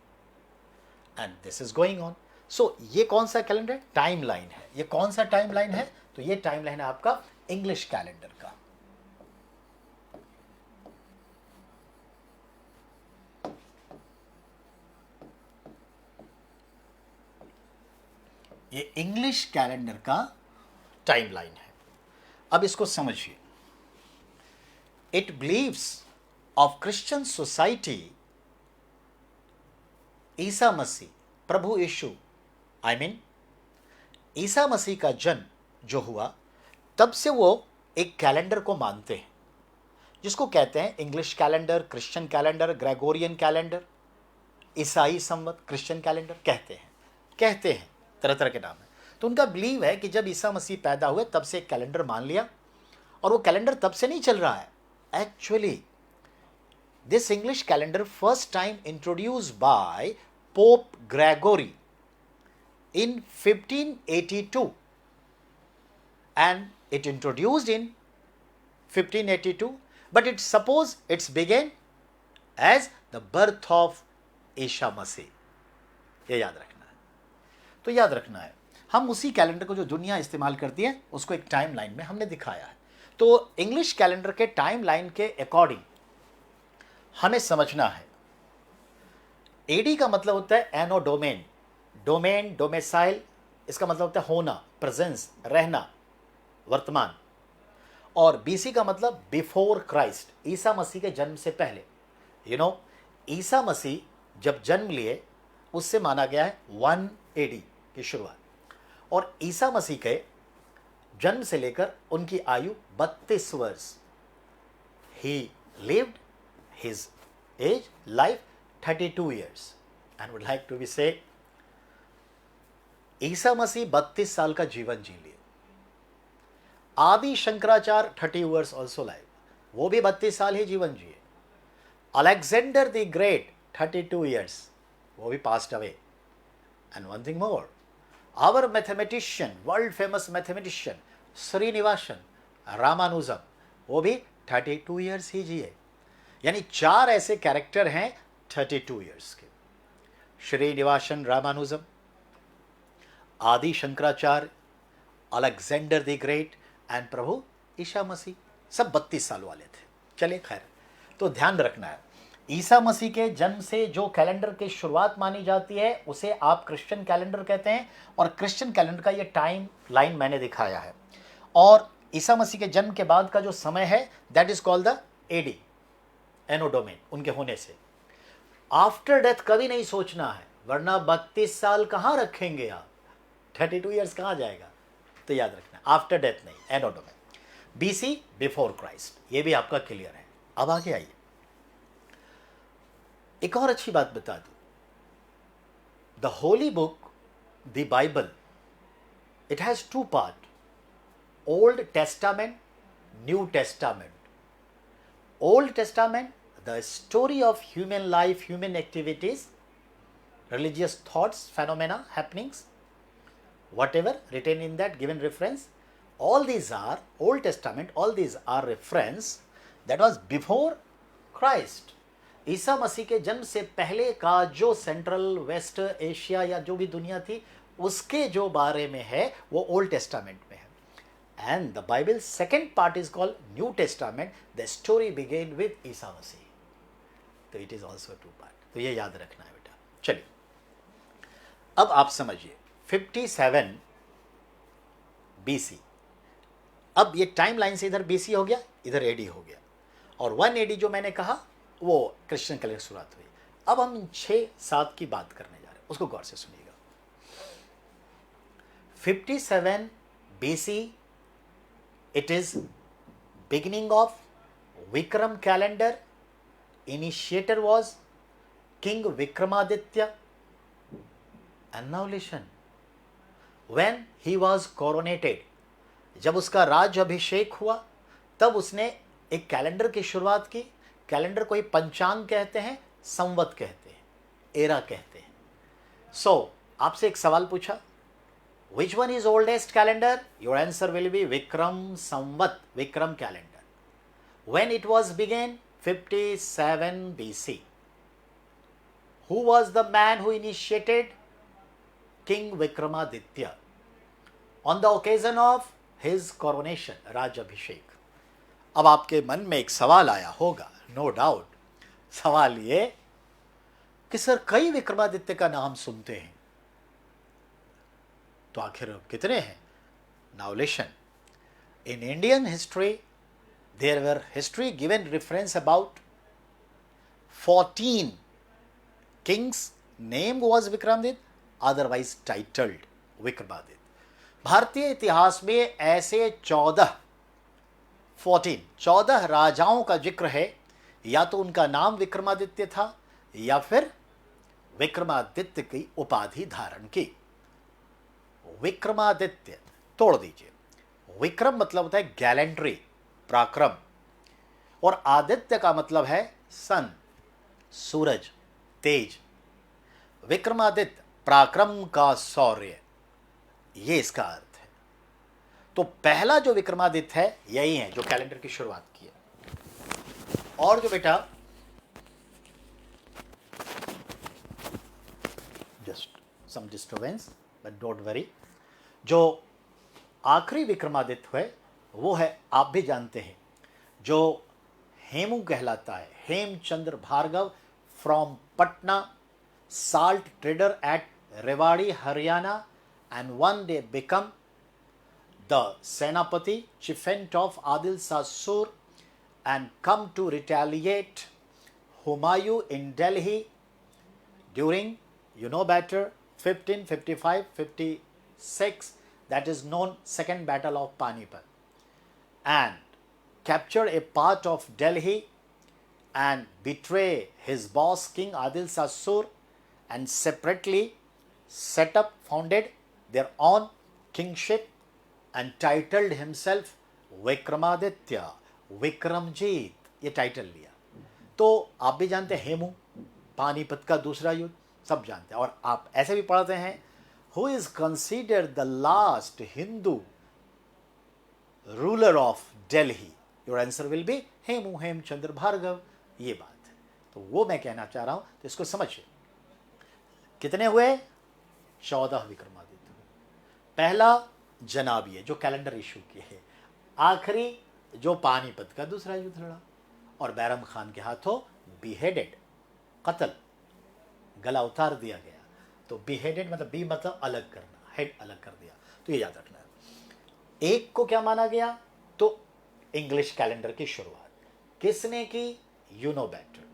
S1: and this is going on। सो ये कौन सा कैलेंडर? टाइम लाइन है। ये कौन सा टाइम लाइन है? तो ये टाइम लाइन है आपका इंग्लिश कैलेंडर का। ये इंग्लिश कैलेंडर का टाइम लाइन है। अब इसको समझिए। It believes of Christian society, ईसा मसीह, प्रभु यीशु, ईसा मसीह का जन्म जो हुआ तब से वो एक कैलेंडर को मानते हैं, जिसको कहते हैं English calendar, Christian calendar, Gregorian calendar, ईसाई संवत, क्रिश्चियन कैलेंडर कहते हैं, तरह तरह के नाम है। तो उनका बिलीव है कि जब ईसा मसीह पैदा हुए तब से एक कैलेंडर मान लिया, और वो कैलेंडर तब से नहीं चल रहा है। Actually this English calendar first time introduced by pope Gregory in 1582, and it introduced in 1582, but it suppose it's began as the birth of Isa Masih. ये याद रखना है। तो याद रखना है, हम उसी कैलेंडर को जो दुनिया इस्तेमाल करती है उसको एक टाइम लाइन में हमने दिखाया है। तो इंग्लिश कैलेंडर के टाइम लाइन के अकॉर्डिंग हमें समझना है। एडी का मतलब होता है एनो डोमेन, डोमेन, डोमेसाइल, इसका मतलब होता है होना, प्रेजेंस, रहना, वर्तमान। और बीसी का मतलब बिफोर क्राइस्ट, ईसा मसीह के जन्म से पहले। ईसा मसीह जब जन्म लिए उससे माना गया है 1 एडी की शुरुआत, और ईसा मसीह के जन्म से लेकर उनकी आयु 32 वर्ष। ही lived his age life 32 years and would like to be say Isa Masih 32 साल का जीवन जी लिए। आदि शंकराचार्य 30 years ऑल्सो लाइव, वो भी 32 साल ही जीवन जिए। अलेक्जेंडर द ग्रेट 32 years, वो भी passed away. And one thing more, our mathematician, world famous mathematician Srinivasan Ramanujam, वो भी 32 years ही जिए। यानी 4 ऐसे कैरेक्टर हैं 32 years के, Srinivasan Ramanujam, Adi Shankaracharya, Alexander the great and प्रभु ईसा मसीह, सब 32 साल वाले थे। चलिए खैर, तो ध्यान रखना है, ईसा मसीह के जन्म से जो कैलेंडर की शुरुआत मानी जाती है उसे आप क्रिश्चियन कैलेंडर कहते हैं, और क्रिश्चियन कैलेंडर का ये टाइम लाइन मैंने दिखाया है। और ईसा मसीह के जन्म के बाद का जो समय है that is called the AD, anno domain, उनके होने से। आफ्टर डेथ कभी नहीं सोचना है, वरना 32 साल कहाँ रखेंगे आप, 32 years कहाँ जाएगा। तो याद रखना, आफ्टर डेथ नहीं, एनो डोमेन। बीसी बिफोर क्राइस्ट, ये भी आपका क्लियर है। अब आगे आइए, एक और अच्छी बात बता दूं, the Holi book the Bible, it has 2 part, old testament, new testament. Old testament, the story of human life, human activities, religious thoughts, phenomena, happenings, whatever written in that given reference, all these are Old Testament, all these are reference that was before Christ. Isa Masih के जन्म से पहले का जो central waste Asia या जो भी दुनिया थी उसके जो बारे में है वो ओल्ड टेस्टामेंट में है। And the Bible second part is called new testament, the story began with Isa Masih. तो इट इज ऑल्सो 2 पार्ट, तो ये याद रखना है बेटा। चलिए अब आप समझिए 57 BC। अब ये टाइम लाइन से इधर BC हो गया, इधर AD हो गया, और 1 AD जो मैंने कहा वो क्रिश्चियन कैलेंडर शुरुआत हुई। अब हम 6-7 की बात करने जा रहे हैं, उसको गौर से सुनिएगा। 57 BC, it is beginning of Vikram calendar. Initiator was King Vikramaditya. And now listen, when he was coronated, जब उसका राज अभिषेक हुआ तब उसने एक कैलेंडर की शुरुआत की। कैलेंडर को ही पंचांग कहते हैं, संवत कहते हैं, एरा कहते हैं। सो आपसे एक सवाल पूछा, which one is oldest calendar? Your answer will be Vikram Samvat, Vikram calendar. When it was began? 57 BC. Who was the man who initiated? King Vikramaditya. On the occasion of his coronation, Raj Abhishek. अब आपके मन में एक सवाल आया होगा, no doubt. सवाल ये कि सर कई विक्रमादित्य का नाम सुनते हैं, तो आखिर कितने हैं? Now listen, in Indian history there were history given reference about 14 kings. Name was Vikramaditya, otherwise titled Vikramaditya. भारतीय इतिहास में ऐसे 14 राजाओं का जिक्र है, या तो उनका नाम विक्रमादित्य था या फिर विक्रमादित्य की उपाधि धारण की। विक्रमादित्य तोड़ दीजिए, विक्रम मतलब होता है गैलेंट्री, पराक्रम, और आदित्य का मतलब है सन, सूरज, तेज। विक्रमादित्य पराक्रम का शौर्य, ये इसका अर्थ है। तो पहला जो विक्रमादित्य है यही है जो कैलेंडर की शुरुआत की है। और जो बेटा just some disturbance but don't worry, जो आखिरी विक्रमादित्य है वो है, आप भी जानते हैं, जो हेमू कहलाता है, Hemchandra Bhargava from Patna, salt trader at Rewari Haryana, and one day become the senapati chieftain of Adil सासूर and come to retaliate Humayun in Delhi during, you know better, 1555-56, that is known Second Battle of Panipat, and capture a part of Delhi and betray his boss King Adil Shah and separately founded their own kingship and titled himself Vikramaditya, Vikramjit, ये title लिया। तो आप भी जानते हैं हेमू, पानीपत का दूसरा युद्ध, सब जानते हैं। और आप ऐसे भी पढ़ते हैं, who is considered the last Hindu ruler of Delhi, your answer will be Hemu, Hemchandra Bhargava. ये बात है, तो वो मैं कहना चाह रहा हूं, तो इसको समझिए। कितने हुए? 14 विक्रमादित्य। पहला जनाबिये जो कैलेंडर इशू किए है, आखिरी जो पानीपत का दूसरा युद्ध लड़ा और बैरम खान के हाथों बीहेडेड, कत्ल, गला उतार दिया गया। तो बीहेडेड मतलब बी मतलब अलग करना, हेड अलग कर दिया। तो ये याद रखना है। एक को क्या माना गया? तो इंग्लिश कैलेंडर की शुरुआत किसने की? You know better.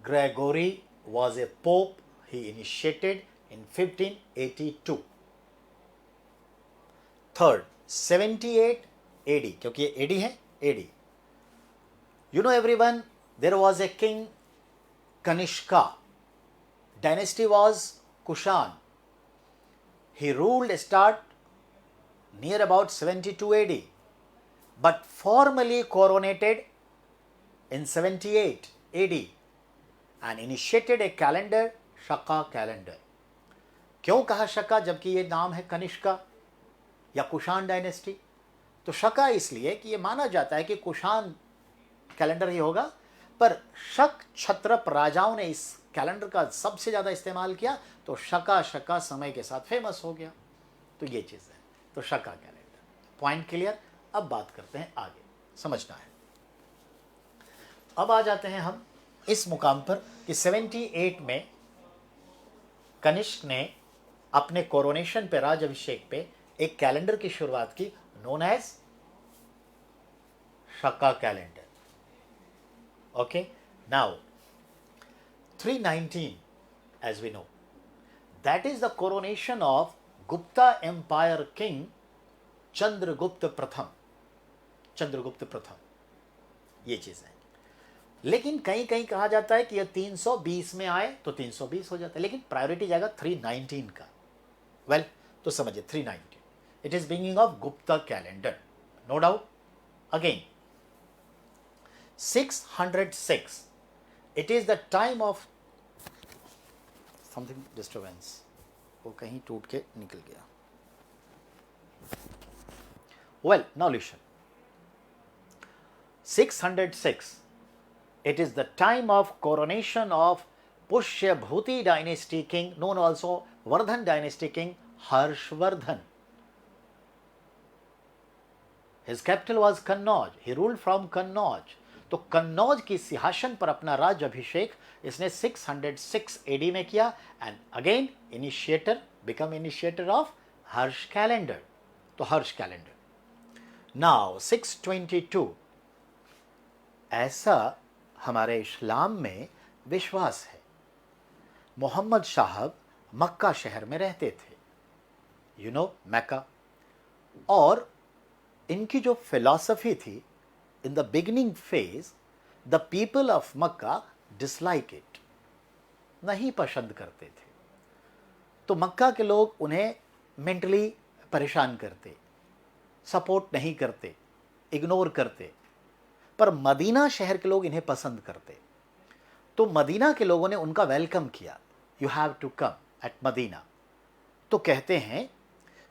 S1: Gregory was a pope, he initiated in 1582. Third, 78 AD, क्योंकि ये AD है, AD. You know everyone, there was a king Kanishka. Dynasty was Kushan. He ruled start near about 72 AD, but formally coronated in 78 AD. and initiated a calendar, Shaka calendar. क्यों कहा शका जबकि ये नाम है कनिष्का या कुषाण डायनेस्टी? तो शका इसलिए कि ये माना जाता है कि कुषाण कैलेंडर ही होगा, पर शक क्षत्रप राजाओं ने इस कैलेंडर का सबसे ज़्यादा इस्तेमाल किया, तो शका समय के साथ फेमस हो गया। तो ये चीज़ है, तो शका कैलेंडर। Point clear? अब बात करते हैं आगे, समझना है। अब आ जाते हैं हम इस मुकाम पर कि 78 में कनिष्क ने अपने कोरोनेशन पे, राजाभिषेक पे एक कैलेंडर की शुरुआत की, known as Shaka calendar. Okay, now 319 as we know, that is the coronation of Gupta empire king Chandragupta Pratham. Chandragupta प्रथम, ये चीज है। लेकिन कहीं कहीं कहा जाता है कि यह 320 में आए तो 320 हो जाता है, लेकिन प्रायोरिटी जाएगा 319 का। वेल, तो समझिए 319 it is beginning of Gupta calendar, no doubt. Again 606 it is the time of something disturbance, वो कहीं टूट के निकल गया। Well, now listen, 606 it is the time of coronation of Pushyabhuti dynasty king, known also Vardhan dynasty king, Harshvardhan. His capital was Kannauj. He ruled from Kannauj. तो कन्नौज की सिंहासन पर अपना राज्य अभिषेक इसने 606 AD में किया, and again become initiator of Harsh calendar. तो हर्ष कैलेंडर। नाउ 622, ऐसा हमारे इस्लाम में विश्वास है। मोहम्मद साहब मक्का शहर में रहते थे, यू नो मक्का, और इनकी जो फिलॉसफी थी, in the beginning phase the people of Mecca dislike it, नहीं पसंद करते थे। तो मक्का के लोग उन्हें मेंटली परेशान करते, सपोर्ट नहीं करते, इग्नोर करते, पर मदीना शहर के लोग इन्हें पसंद करते। तो मदीना के लोगों ने उनका वेलकम किया, you have to come at Medina. तो कहते हैं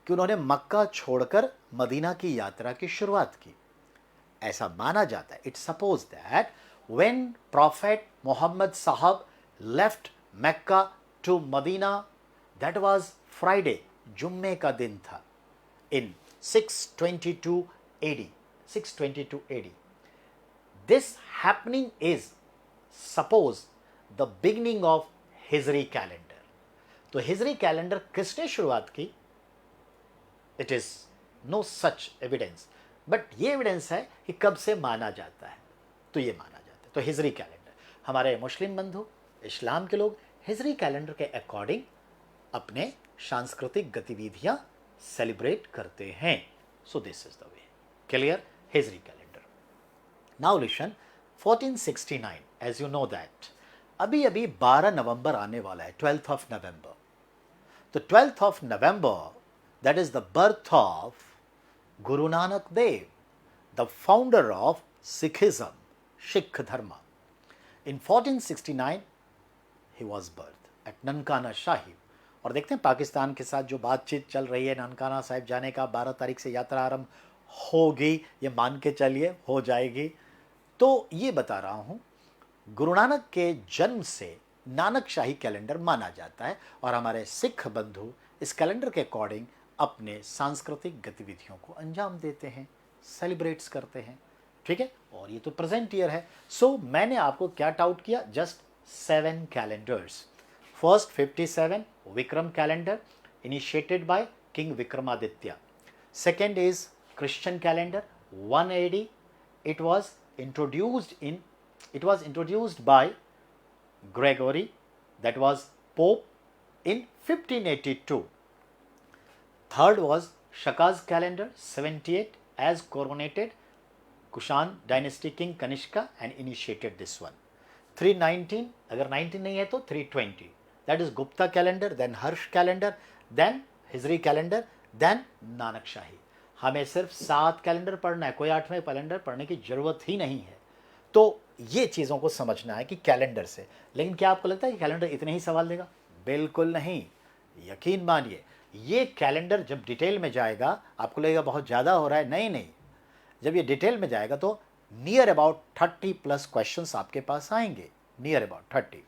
S1: कि उन्होंने मक्का छोड़कर मदीना की यात्रा की शुरुआत की। ऐसा माना जाता है, it's suppose that when prophet Mohammed Sahab left Mecca to Medina, that was Friday, जुम्मे का दिन था, इन 622 AD, 622 AD. This happening is suppose the beginning of Hijri calendar. तो हिजरी कैलेंडर किसने शुरुआत की? It is no such evidence, but ये evidence है कि कब से माना जाता है, तो ये माना जाता है। तो हिजरी कैलेंडर, हमारे मुस्लिम बंधु, इस्लाम के लोग हिजरी कैलेंडर के अकॉर्डिंग अपने सांस्कृतिक गतिविधियां सेलिब्रेट करते हैं. So this is the way. Clear? Hijri calendar. Now listen, 1469, as you know that अभी अभी 12 नवंबर आने वाला है, 12th ऑफ नवंबर. तो 12th of November, that is the birth of Guru Nanak Dev, the founder of Sikhism, Sikh धर्म. In 1469 he was birth at Nankana Sahib. और देखते हैं पाकिस्तान के साथ जो बातचीत चल रही है, ननकाना साहिब जाने का 12 तारीख से यात्रा आरंभ होगी, ये मान के चलिए हो जाएगी. तो ये बता रहा हूँ, गुरु नानक के जन्म से नानक शाही कैलेंडर माना जाता है और हमारे सिख बंधु इस कैलेंडर के अकॉर्डिंग अपने सांस्कृतिक गतिविधियों को अंजाम देते हैं, सेलिब्रेट्स करते हैं. ठीक है? और ये तो प्रेजेंट ईयर है. सो मैंने आपको क्या टाउट किया? Just 7 calendars. First 57 Vikram calendar, initiated by king Vikramaditya. Second is Christian calendar 1 AD. it was introduced by Gregory, that was Pope, in 1582. Third was Shaka's calendar 78, as coronated Kushan dynasty king Kanishka and initiated this one. 319, अगर 19 नहीं है तो 320, that is Gupta calendar, then Harsh calendar, then Hijri calendar, then Nanak शाही. हमें सिर्फ 7 calendar पढ़ना है, कोई 8वें calendar पढ़ने की जरूरत ही नहीं है. तो ये चीज़ों को समझना है कि कैलेंडर से. लेकिन क्या आपको लगता है कि कैलेंडर इतने ही सवाल देगा? बिल्कुल नहीं. यकीन मानिए, ये कैलेंडर जब डिटेल में जाएगा आपको लगेगा बहुत ज़्यादा हो रहा है. नहीं नहीं, जब ये डिटेल में जाएगा तो नियर अबाउट 30+ क्वेश्चंस आपके पास आएंगे, नियर अबाउट 30.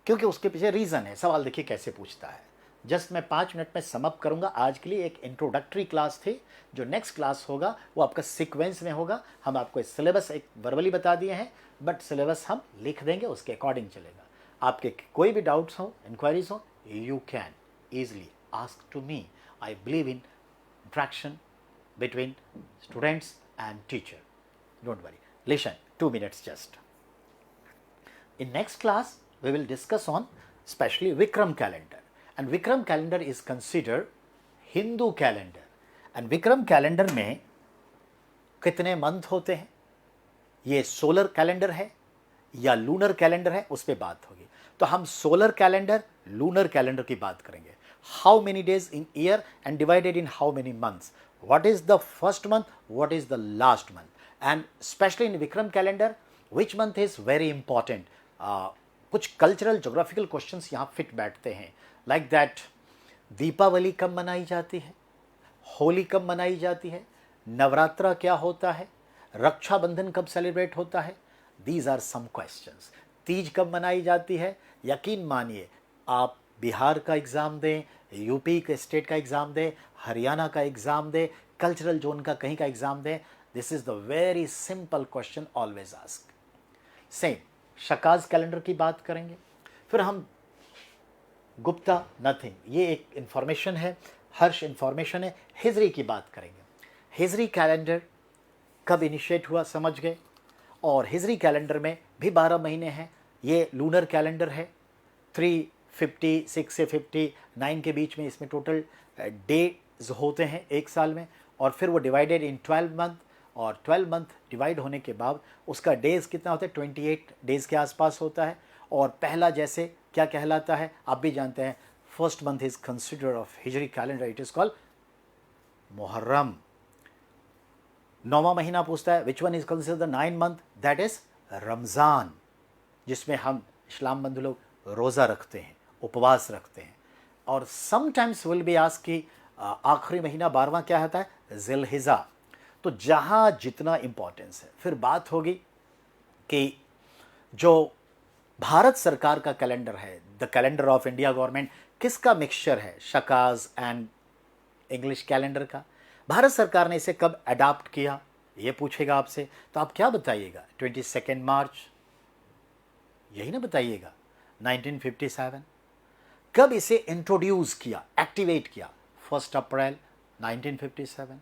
S1: क्योंकि उसके पीछे रीज़न है. सवाल देखिए कैसे पूछता है. जस्ट मैं 5 मिनट में समअप करूंगा. आज के लिए एक इंट्रोडक्टरी क्लास थी. जो नेक्स्ट क्लास होगा वो आपका सीक्वेंस में होगा. हम आपको सिलेबस एक वर्बली बता दिए हैं, बट सिलेबस हम लिख देंगे, उसके अकॉर्डिंग चलेगा. आपके कोई भी डाउट्स हो, इंक्वायरीज हो, you can easily ask to me. I believe in interaction between students and teacher. Don't worry. Listen, 2 minutes just. In next class, we will discuss on especially Vikram calendar. And Vikram calendar is considered Hindu calendar. And Vikram calendar में कितने month होते हैं? ये solar calendar है या lunar calendar है, उस पर बात होगी. तो हम सोलर कैलेंडर, लूनर कैलेंडर की बात करेंगे. How many days in year and divided in how many months? What is the first month? What is the last month? And especially in Vikram calendar, which month is very important? कुछ cultural geographical questions यहाँ fit बैठते हैं. Like that, Deepawali कब मनाई जाती है? होली कब मनाई जाती है? नवरात्रा क्या होता है? रक्षाबंधन कब सेलिब्रेट होता है? These are some questions. Teej कब मनाई जाती है? यकीन मानिए, आप बिहार का एग्ज़ाम दें, यूपी के स्टेट का एग्ज़ाम दें, हरियाणा का एग्ज़ाम दें, कल्चरल जोन का कहीं का एग्ज़ाम दें, this is the very simple question always ask. Same Shaka's calendar की बात करेंगे. फिर हम गुप्ता नथिंग, ये एक इंफॉर्मेशन है, हर्ष इंफॉर्मेशन है. हिजरी की बात करेंगे. हिजरी कैलेंडर कब इनिशिएट हुआ समझ गए. और हिजरी कैलेंडर में भी 12 महीने हैं. ये लूनर कैलेंडर है. 356 से 59 के बीच में इसमें टोटल डेज होते हैं एक साल में. और फिर वो डिवाइडेड इन 12 मंथ. और 12 मंथ डिवाइड होने के बाद उसका डेज कितना होता है? 28 डेज के आसपास होता है. और पहला जैसे क्या कहलाता है आप भी जानते हैं. First month is considered of Hijri calendar, it is called Muharram. 9वां महीना पूछता है which one is considered the 9th month? That is Ramzan, जिसमें हम इस्लाम बंधु लोग रोज़ा रखते हैं, उपवास रखते हैं. और समटाइम्स विल बी आस्क कि आखिरी महीना 12वां क्या होता है? ज़िलहिज़्ज़ा. तो जहाँ जितना इम्पोर्टेंस है. फिर बात होगी कि जो भारत सरकार का कैलेंडर है, the calendar of India government, किसका मिक्सचर है? शकाज एंड इंग्लिश कैलेंडर का. भारत सरकार ने इसे कब अडॉप्ट किया ये पूछेगा आपसे. तो आप क्या बताइएगा? 22 मार्च, यही ना बताइएगा. 1957. कब इसे इंट्रोड्यूस किया, एक्टिवेट किया? 1 अप्रैल 1957.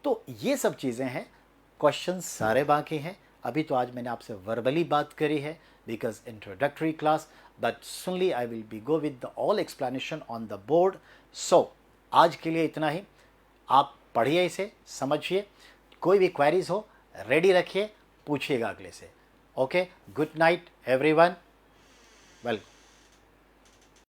S1: तो ये सब चीज़ें हैं. क्वेश्चन सारे बाकी हैं. अभी तो आज मैंने आपसे वर्बली बात करी है. because introductory class, but soonly I will be go with the all explanation on the board. So आज के लिए इतना ही. आप पढ़िए इसे, समझिए, कोई भी क्वेरीज हो रेडी रखिए, पूछिएगा अगले से. Okay, good night everyone. Well